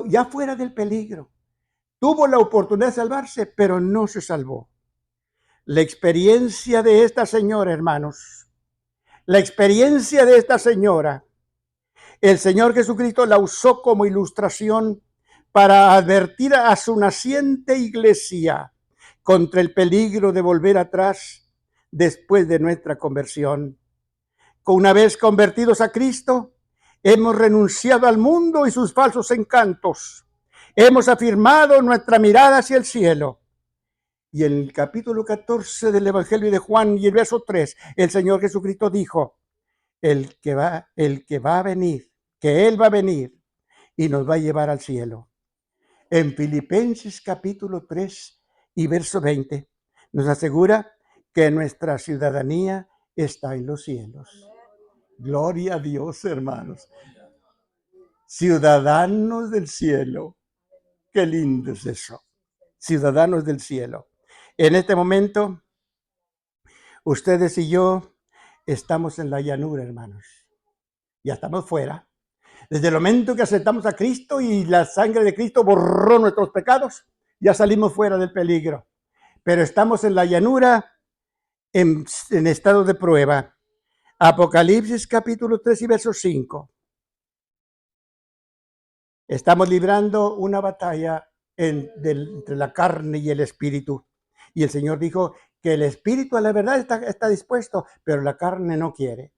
Ya fuera del peligro, tuvo la oportunidad de salvarse, pero no se salvó. La experiencia de esta señora, hermanos, la experiencia de esta señora El Señor Jesucristo la usó como ilustración para advertir a su naciente iglesia contra el peligro de volver atrás después de nuestra conversión. Una vez convertidos a Cristo, hemos renunciado al mundo y sus falsos encantos. Hemos afirmado nuestra mirada hacia el cielo. Y en el capítulo 14 del Evangelio de Juan y el verso 3, el Señor Jesucristo dijo, el que va a venir, que Él va a venir y nos va a llevar al cielo. En Filipenses capítulo 3 y verso 20 nos asegura que nuestra ciudadanía está en los cielos. Gloria a Dios, hermanos. Ciudadanos del cielo. Qué lindo es eso. Ciudadanos del cielo. En este momento, ustedes y yo estamos en la llanura, hermanos. Ya estamos fuera. Desde el momento que aceptamos a Cristo y la sangre de Cristo borró nuestros pecados, ya salimos fuera del peligro. Pero estamos en la llanura en estado de prueba. Apocalipsis capítulo 3 y verso 5. Estamos librando una batalla entre la carne y el espíritu. Y el Señor dijo que el espíritu a la verdad está dispuesto, pero la carne no quiere.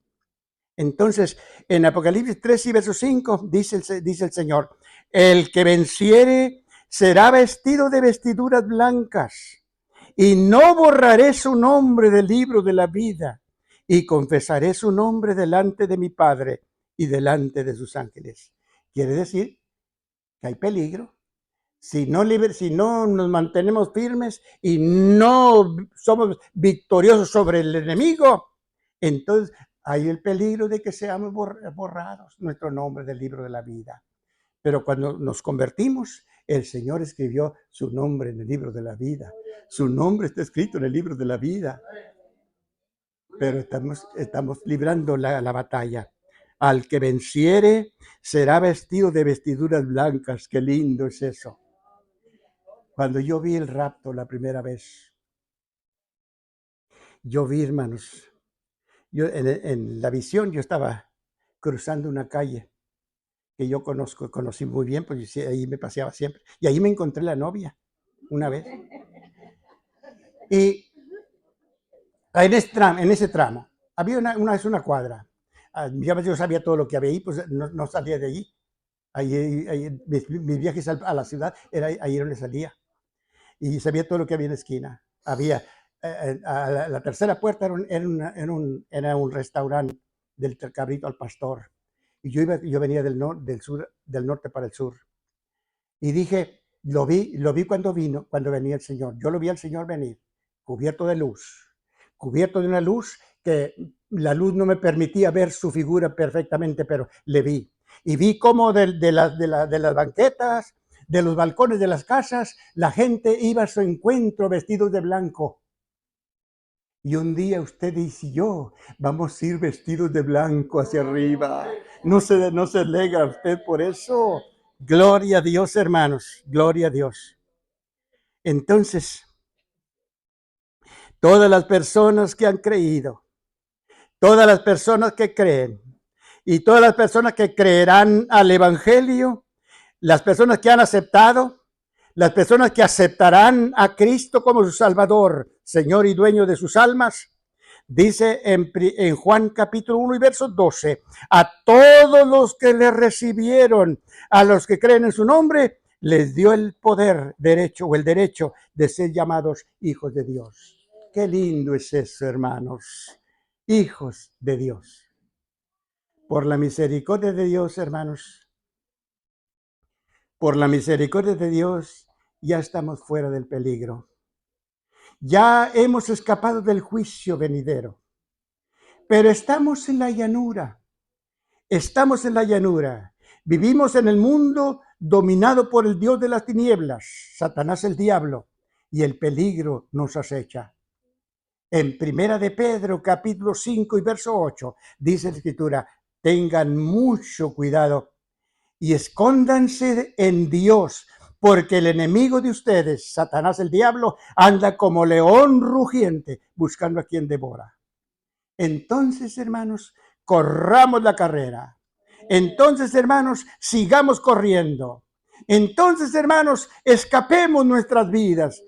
Entonces, en Apocalipsis 3 y verso 5 dice el Señor, el que venciere será vestido de vestiduras blancas, y no borraré su nombre del libro de la vida, y confesaré su nombre delante de mi Padre y delante de sus ángeles. Quiere decir que hay peligro. Si no nos mantenemos firmes y no somos victoriosos sobre el enemigo, entonces hay el peligro de que seamos borrados nuestro nombre del libro de la vida. Pero cuando nos convertimos, el Señor escribió su nombre en el libro de la vida. Su nombre está escrito en el libro de la vida. Pero estamos librando la batalla. Al que venciere será vestido de vestiduras blancas. Qué lindo es eso. Cuando yo vi el rapto la primera vez, yo vi, hermanos, yo en la visión yo estaba cruzando una calle que yo conocí muy bien, pues ahí me paseaba siempre. Y ahí me encontré la novia una vez. Y en ese tramo había una cuadra. Yo sabía todo lo que había ahí, pues no salía de allí. Ahí mis viajes a la ciudad, era ahí donde salía. Y sabía todo lo que había en la esquina. Había, a la tercera puerta era un restaurante del Cabrito al Pastor. Y yo venía del norte para el sur. Y dije, lo vi cuando venía el Señor. Yo lo vi al Señor venir, cubierto de una luz que la luz no me permitía ver su figura perfectamente, pero le vi. Y vi cómo de las banquetas, de los balcones de las casas, la gente iba a su encuentro vestidos de blanco. Y un día usted y yo vamos a ir vestidos de blanco hacia arriba. No se alegra usted por eso. Gloria a Dios, hermanos. Gloria a Dios. Entonces, todas las personas que han creído, todas las personas que creen y todas las personas que creerán al Evangelio, las personas que han aceptado, las personas que aceptarán a Cristo como su Salvador, Señor y dueño de sus almas, dice en Juan capítulo 1 y verso 12, a todos los que le recibieron, a los que creen en su nombre, les dio el derecho de ser llamados hijos de Dios. Qué lindo es eso, hermanos. Hijos de Dios. Por la misericordia de Dios, hermanos, por la misericordia de Dios, ya estamos fuera del peligro. Ya hemos escapado del juicio venidero. Pero estamos en la llanura. Estamos en la llanura. Vivimos en el mundo dominado por el Dios de las tinieblas, Satanás el diablo, y el peligro nos acecha. En Primera de Pedro, capítulo 5 y verso 8, dice la Escritura, tengan mucho cuidado y escóndanse en Dios, porque el enemigo de ustedes, Satanás el diablo, anda como león rugiente buscando a quien devora. Entonces, hermanos, corramos la carrera. Entonces, hermanos, sigamos corriendo. Entonces, hermanos, escapemos nuestras vidas.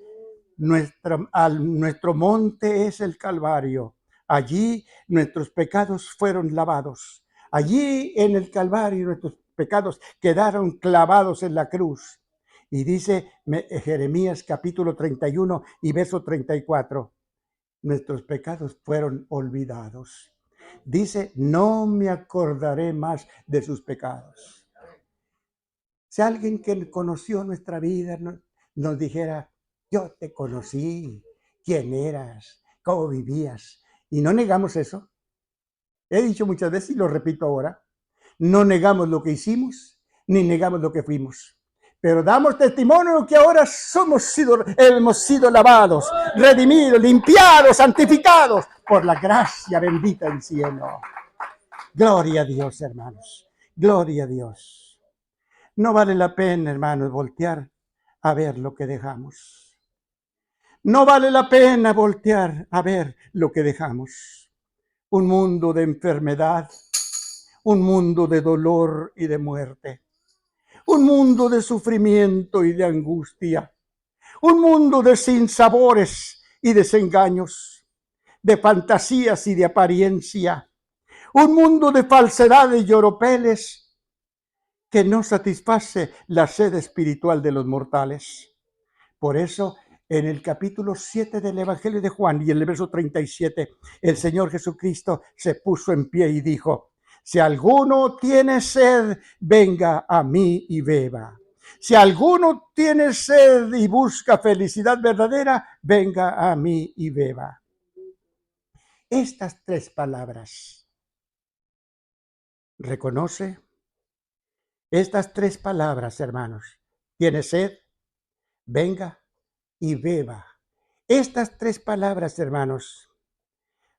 Nuestro monte es el Calvario. Allí nuestros pecados fueron lavados. Allí en el Calvario nuestros pecados quedaron clavados en la cruz. Y dice Jeremías capítulo 31 y verso 34, nuestros pecados fueron olvidados. Dice, no me acordaré más de sus pecados. Si alguien que conoció nuestra vida nos dijera, yo te conocí, quién eras, cómo vivías, y no negamos eso. He dicho muchas veces y lo repito ahora, no negamos lo que hicimos, ni negamos lo que fuimos. Pero damos testimonio que ahora hemos sido lavados, redimidos, limpiados, santificados por la gracia bendita del cielo. Gloria a Dios, hermanos. Gloria a Dios. No vale la pena, hermanos, voltear a ver lo que dejamos. No vale la pena voltear a ver lo que dejamos. Un mundo de enfermedad, un mundo de dolor y de muerte, un mundo de sufrimiento y de angustia, un mundo de sinsabores y desengaños, de fantasías y de apariencia, un mundo de falsedades y oropeles que no satisface la sed espiritual de los mortales. Por eso, en el capítulo 7 del Evangelio de Juan y en el verso 37, el Señor Jesucristo se puso en pie y dijo, si alguno tiene sed, venga a mí y beba. Si alguno tiene sed y busca felicidad verdadera, venga a mí y beba. Estas tres palabras, reconoce, estas tres palabras, hermanos, tiene sed, venga y beba. Estas tres palabras, hermanos,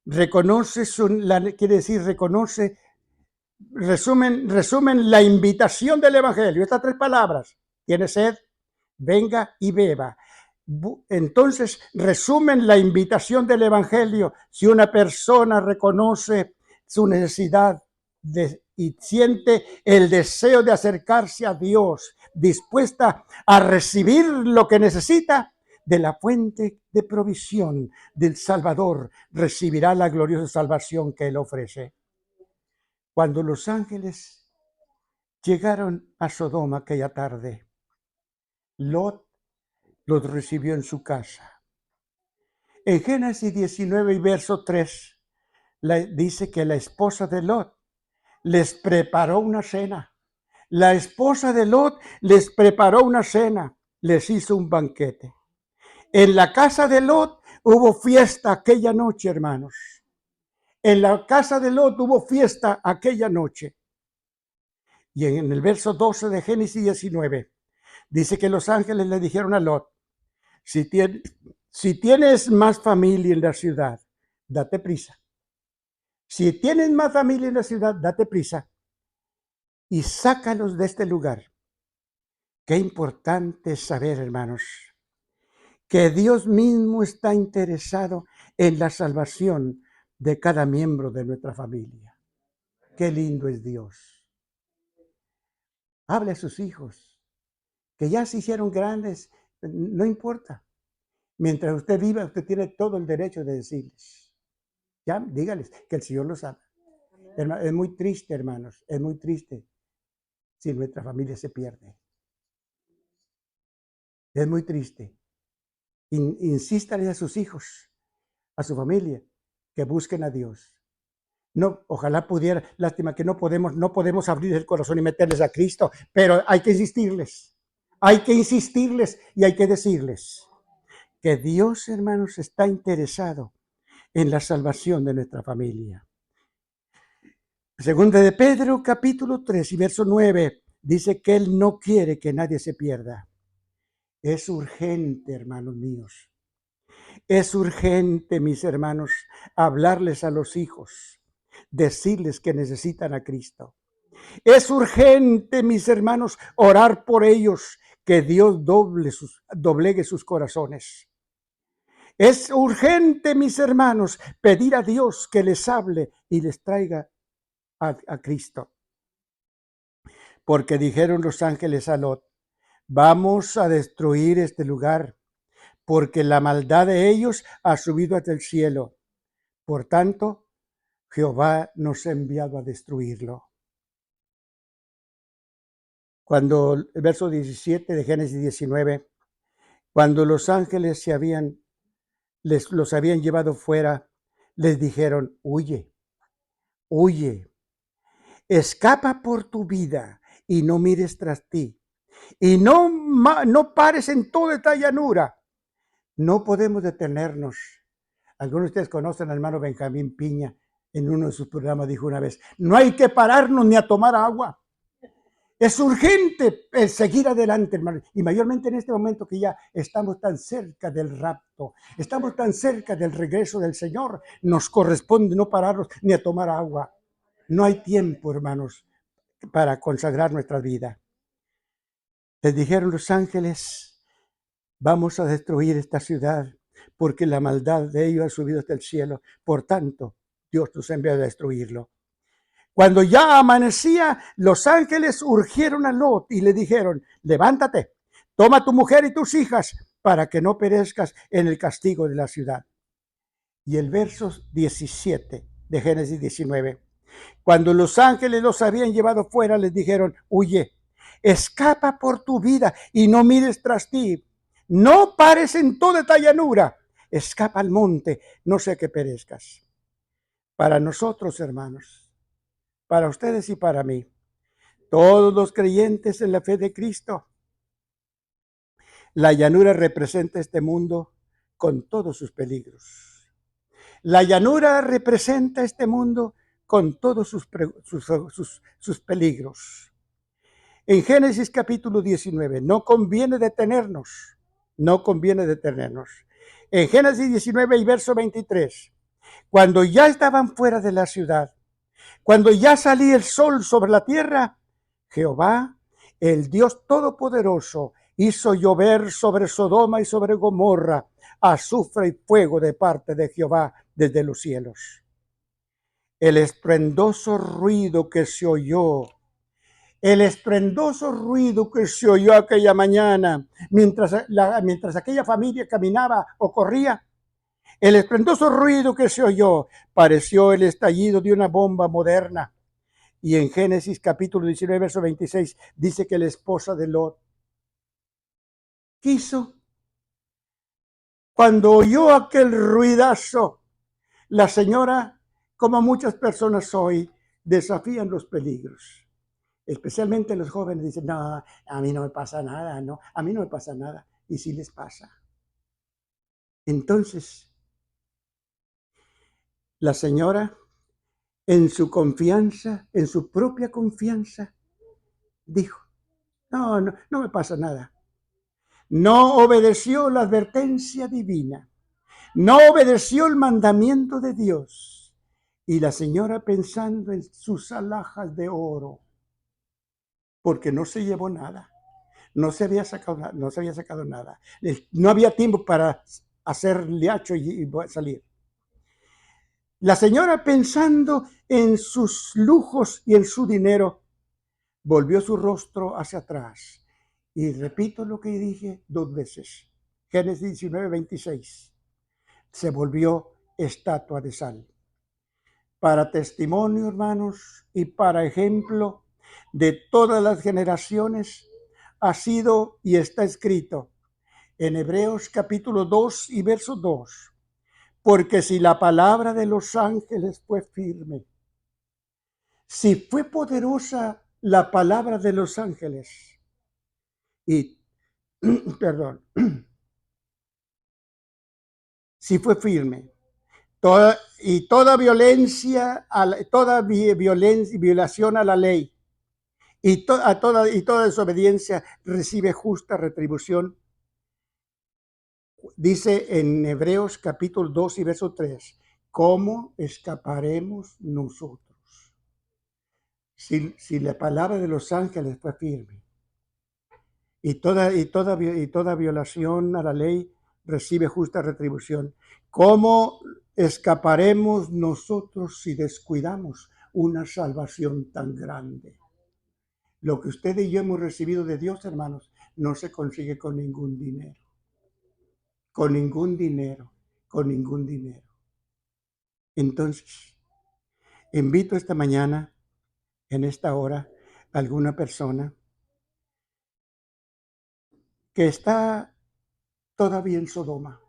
quiere decir reconoce, resumen la invitación del Evangelio. Estas tres palabras, tiene sed, venga y beba. Entonces, resumen la invitación del Evangelio. Si una persona reconoce su necesidad y siente el deseo de acercarse a Dios, dispuesta a recibir lo que necesita de la fuente de provisión del Salvador, recibirá la gloriosa salvación que Él ofrece. Cuando los ángeles llegaron a Sodoma aquella tarde, Lot los recibió en su casa. En Génesis 19 y verso 3, dice que la esposa de Lot les preparó una cena. La esposa de Lot les preparó una cena, les hizo un banquete. En la casa de Lot hubo fiesta aquella noche, hermanos. En la casa de Lot hubo fiesta aquella noche. Y en el verso 12 de Génesis 19, dice que los ángeles le dijeron a Lot, si tienes más familia en la ciudad, date prisa. Si tienes más familia en la ciudad, date prisa y sácalos de este lugar. Qué importante es saber, hermanos, que Dios mismo está interesado en la salvación de cada miembro de nuestra familia. Qué lindo es Dios. Hable a sus hijos, que ya se hicieron grandes, no importa. Mientras usted viva, usted tiene todo el derecho de decirles. Ya, dígales que el Señor los ama. Es muy triste, hermanos, es muy triste si nuestra familia se pierde. Es muy triste. Insístale a sus hijos, a su familia, que busquen a Dios. No, ojalá pudiera, lástima que no podemos abrir el corazón y meterles a Cristo, pero hay que insistirles y hay que decirles que Dios, hermanos, está interesado en la salvación de nuestra familia. Segunda de Pedro, capítulo 3 y verso 9, dice que Él no quiere que nadie se pierda. Es urgente, hermanos míos. Es urgente, mis hermanos, hablarles a los hijos, decirles que necesitan a Cristo. Es urgente, mis hermanos, orar por ellos, que Dios doblegue sus corazones. Es urgente, mis hermanos, pedir a Dios que les hable y les traiga a Cristo. porque dijeron los ángeles a Lot: vamos a destruir este lugar, porque la maldad de ellos ha subido hasta el cielo. Por tanto, Jehová nos ha enviado a destruirlo. Cuando el verso 17 de Génesis 19, cuando los ángeles los habían llevado fuera, les dijeron: huye, huye, escapa por tu vida y no mires tras ti, y no pares en toda esta llanura. No podemos detenernos. Algunos de ustedes conocen al hermano Benjamín Piña. En uno de sus programas dijo una vez: no hay que pararnos ni a tomar agua. Es urgente seguir adelante, hermano. Y mayormente en este momento que ya estamos tan cerca del rapto, estamos tan cerca del regreso del Señor, nos corresponde no pararnos ni a tomar agua. No hay tiempo, hermanos, para consagrar nuestra vida. Les dijeron los ángeles: vamos a destruir esta ciudad, porque la maldad de ellos ha subido hasta el cielo. Por tanto, Dios nos envió a destruirlo. Cuando ya amanecía, los ángeles urgieron a Lot y le dijeron: levántate, toma tu mujer y tus hijas, para que no perezcas en el castigo de la ciudad. Y el verso 17 de Génesis 19. Cuando los ángeles los habían llevado fuera, les dijeron: huye, escapa por tu vida y no mires tras ti. No pares en toda esta llanura. Escapa al monte, no sea que perezcas. Para nosotros, hermanos, para ustedes y para mí, todos los creyentes en la fe de Cristo, la llanura representa este mundo con todos sus peligros. La llanura representa este mundo con todos sus peligros. En Génesis capítulo 19, no conviene detenernos. En Génesis 19 y verso 23, cuando ya estaban fuera de la ciudad, cuando ya salía el sol sobre la tierra, Jehová, el Dios Todopoderoso, hizo llover sobre Sodoma y sobre Gomorra azufre y fuego de parte de Jehová desde los cielos. El estruendoso ruido que se oyó aquella mañana, mientras aquella familia caminaba o corría, el estruendoso ruido que se oyó pareció el estallido de una bomba moderna. Y en Génesis capítulo 19, verso 26, dice que la esposa de Lot quiso, cuando oyó aquel ruidazo, la señora, como muchas personas hoy, desafían los peligros. Especialmente los jóvenes dicen: no, a mí no me pasa nada, no, a mí no me pasa nada. Y sí les pasa. Entonces, la señora, en su confianza, en su propia confianza, dijo: no me pasa nada. No obedeció la advertencia divina. No obedeció el mandamiento de Dios. Y la señora, pensando en sus alhajas de oro, porque no se llevó nada, no se había sacado nada, no había tiempo para hacer liacho y salir. La señora, pensando en sus lujos y en su dinero, volvió su rostro hacia atrás. Y repito lo que dije 2 veces. Génesis 19, 26. Se volvió estatua de sal. Para testimonio, hermanos, y para ejemplo de todas las generaciones, ha sido y está escrito en Hebreos capítulo 2 y verso 2. Porque si la palabra de los ángeles fue firme, si fue poderosa la palabra de los ángeles, y si fue firme, toda violación a la ley y toda desobediencia recibe justa retribución. Dice en Hebreos capítulo 2 y verso 3, ¿cómo escaparemos nosotros? Si la palabra de los ángeles fue firme y toda violación a la ley recibe justa retribución, ¿cómo escaparemos nosotros si descuidamos una salvación tan grande? Lo que usted y yo hemos recibido de Dios, hermanos, no se consigue con ningún dinero. Con ningún dinero. Con ningún dinero. Entonces, invito esta mañana, en esta hora, a alguna persona que está todavía en Sodoma,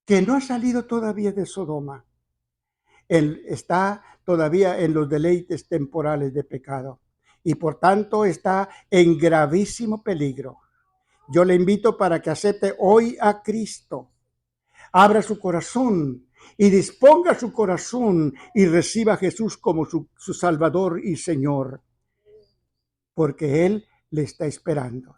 que no ha salido todavía de Sodoma. Él está todavía en los deleites temporales de pecado y por tanto está en gravísimo peligro. Yo le invito para que acepte hoy a Cristo, abra su corazón y disponga su corazón y reciba a Jesús como su Salvador y Señor, porque Él le está esperando.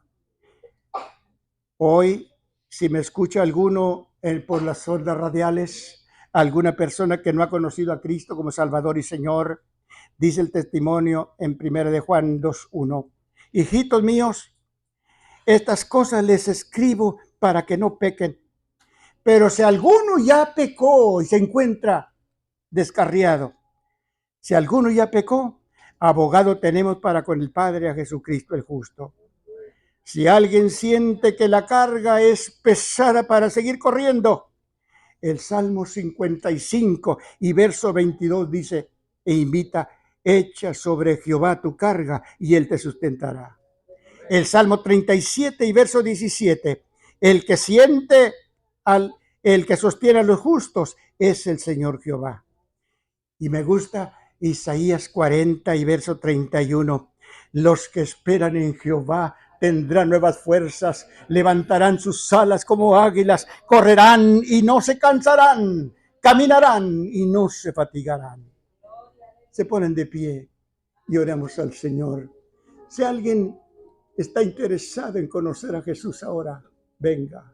Hoy, si me escucha alguno por las ondas radiales, alguna persona que no ha conocido a Cristo como Salvador y Señor, dice el testimonio en 1 de Juan 2:1. Hijitos míos, estas cosas les escribo para que no pequen. Pero si alguno ya pecó y se encuentra descarriado, si alguno ya pecó, abogado tenemos para con el Padre, a Jesucristo el justo. Si alguien siente que la carga es pesada para seguir corriendo, el Salmo 55 y verso 22 dice e invita, echa sobre Jehová tu carga y él te sustentará. El Salmo 37 y verso 17, el que el que sostiene a los justos es el Señor Jehová. Y me gusta Isaías 40 y verso 31. Los que esperan en Jehová tendrán nuevas fuerzas, levantarán sus alas como águilas, correrán y no se cansarán, caminarán y no se fatigarán. Se ponen de pie y oramos al Señor. Si alguien está interesado en conocer a Jesús ahora, venga.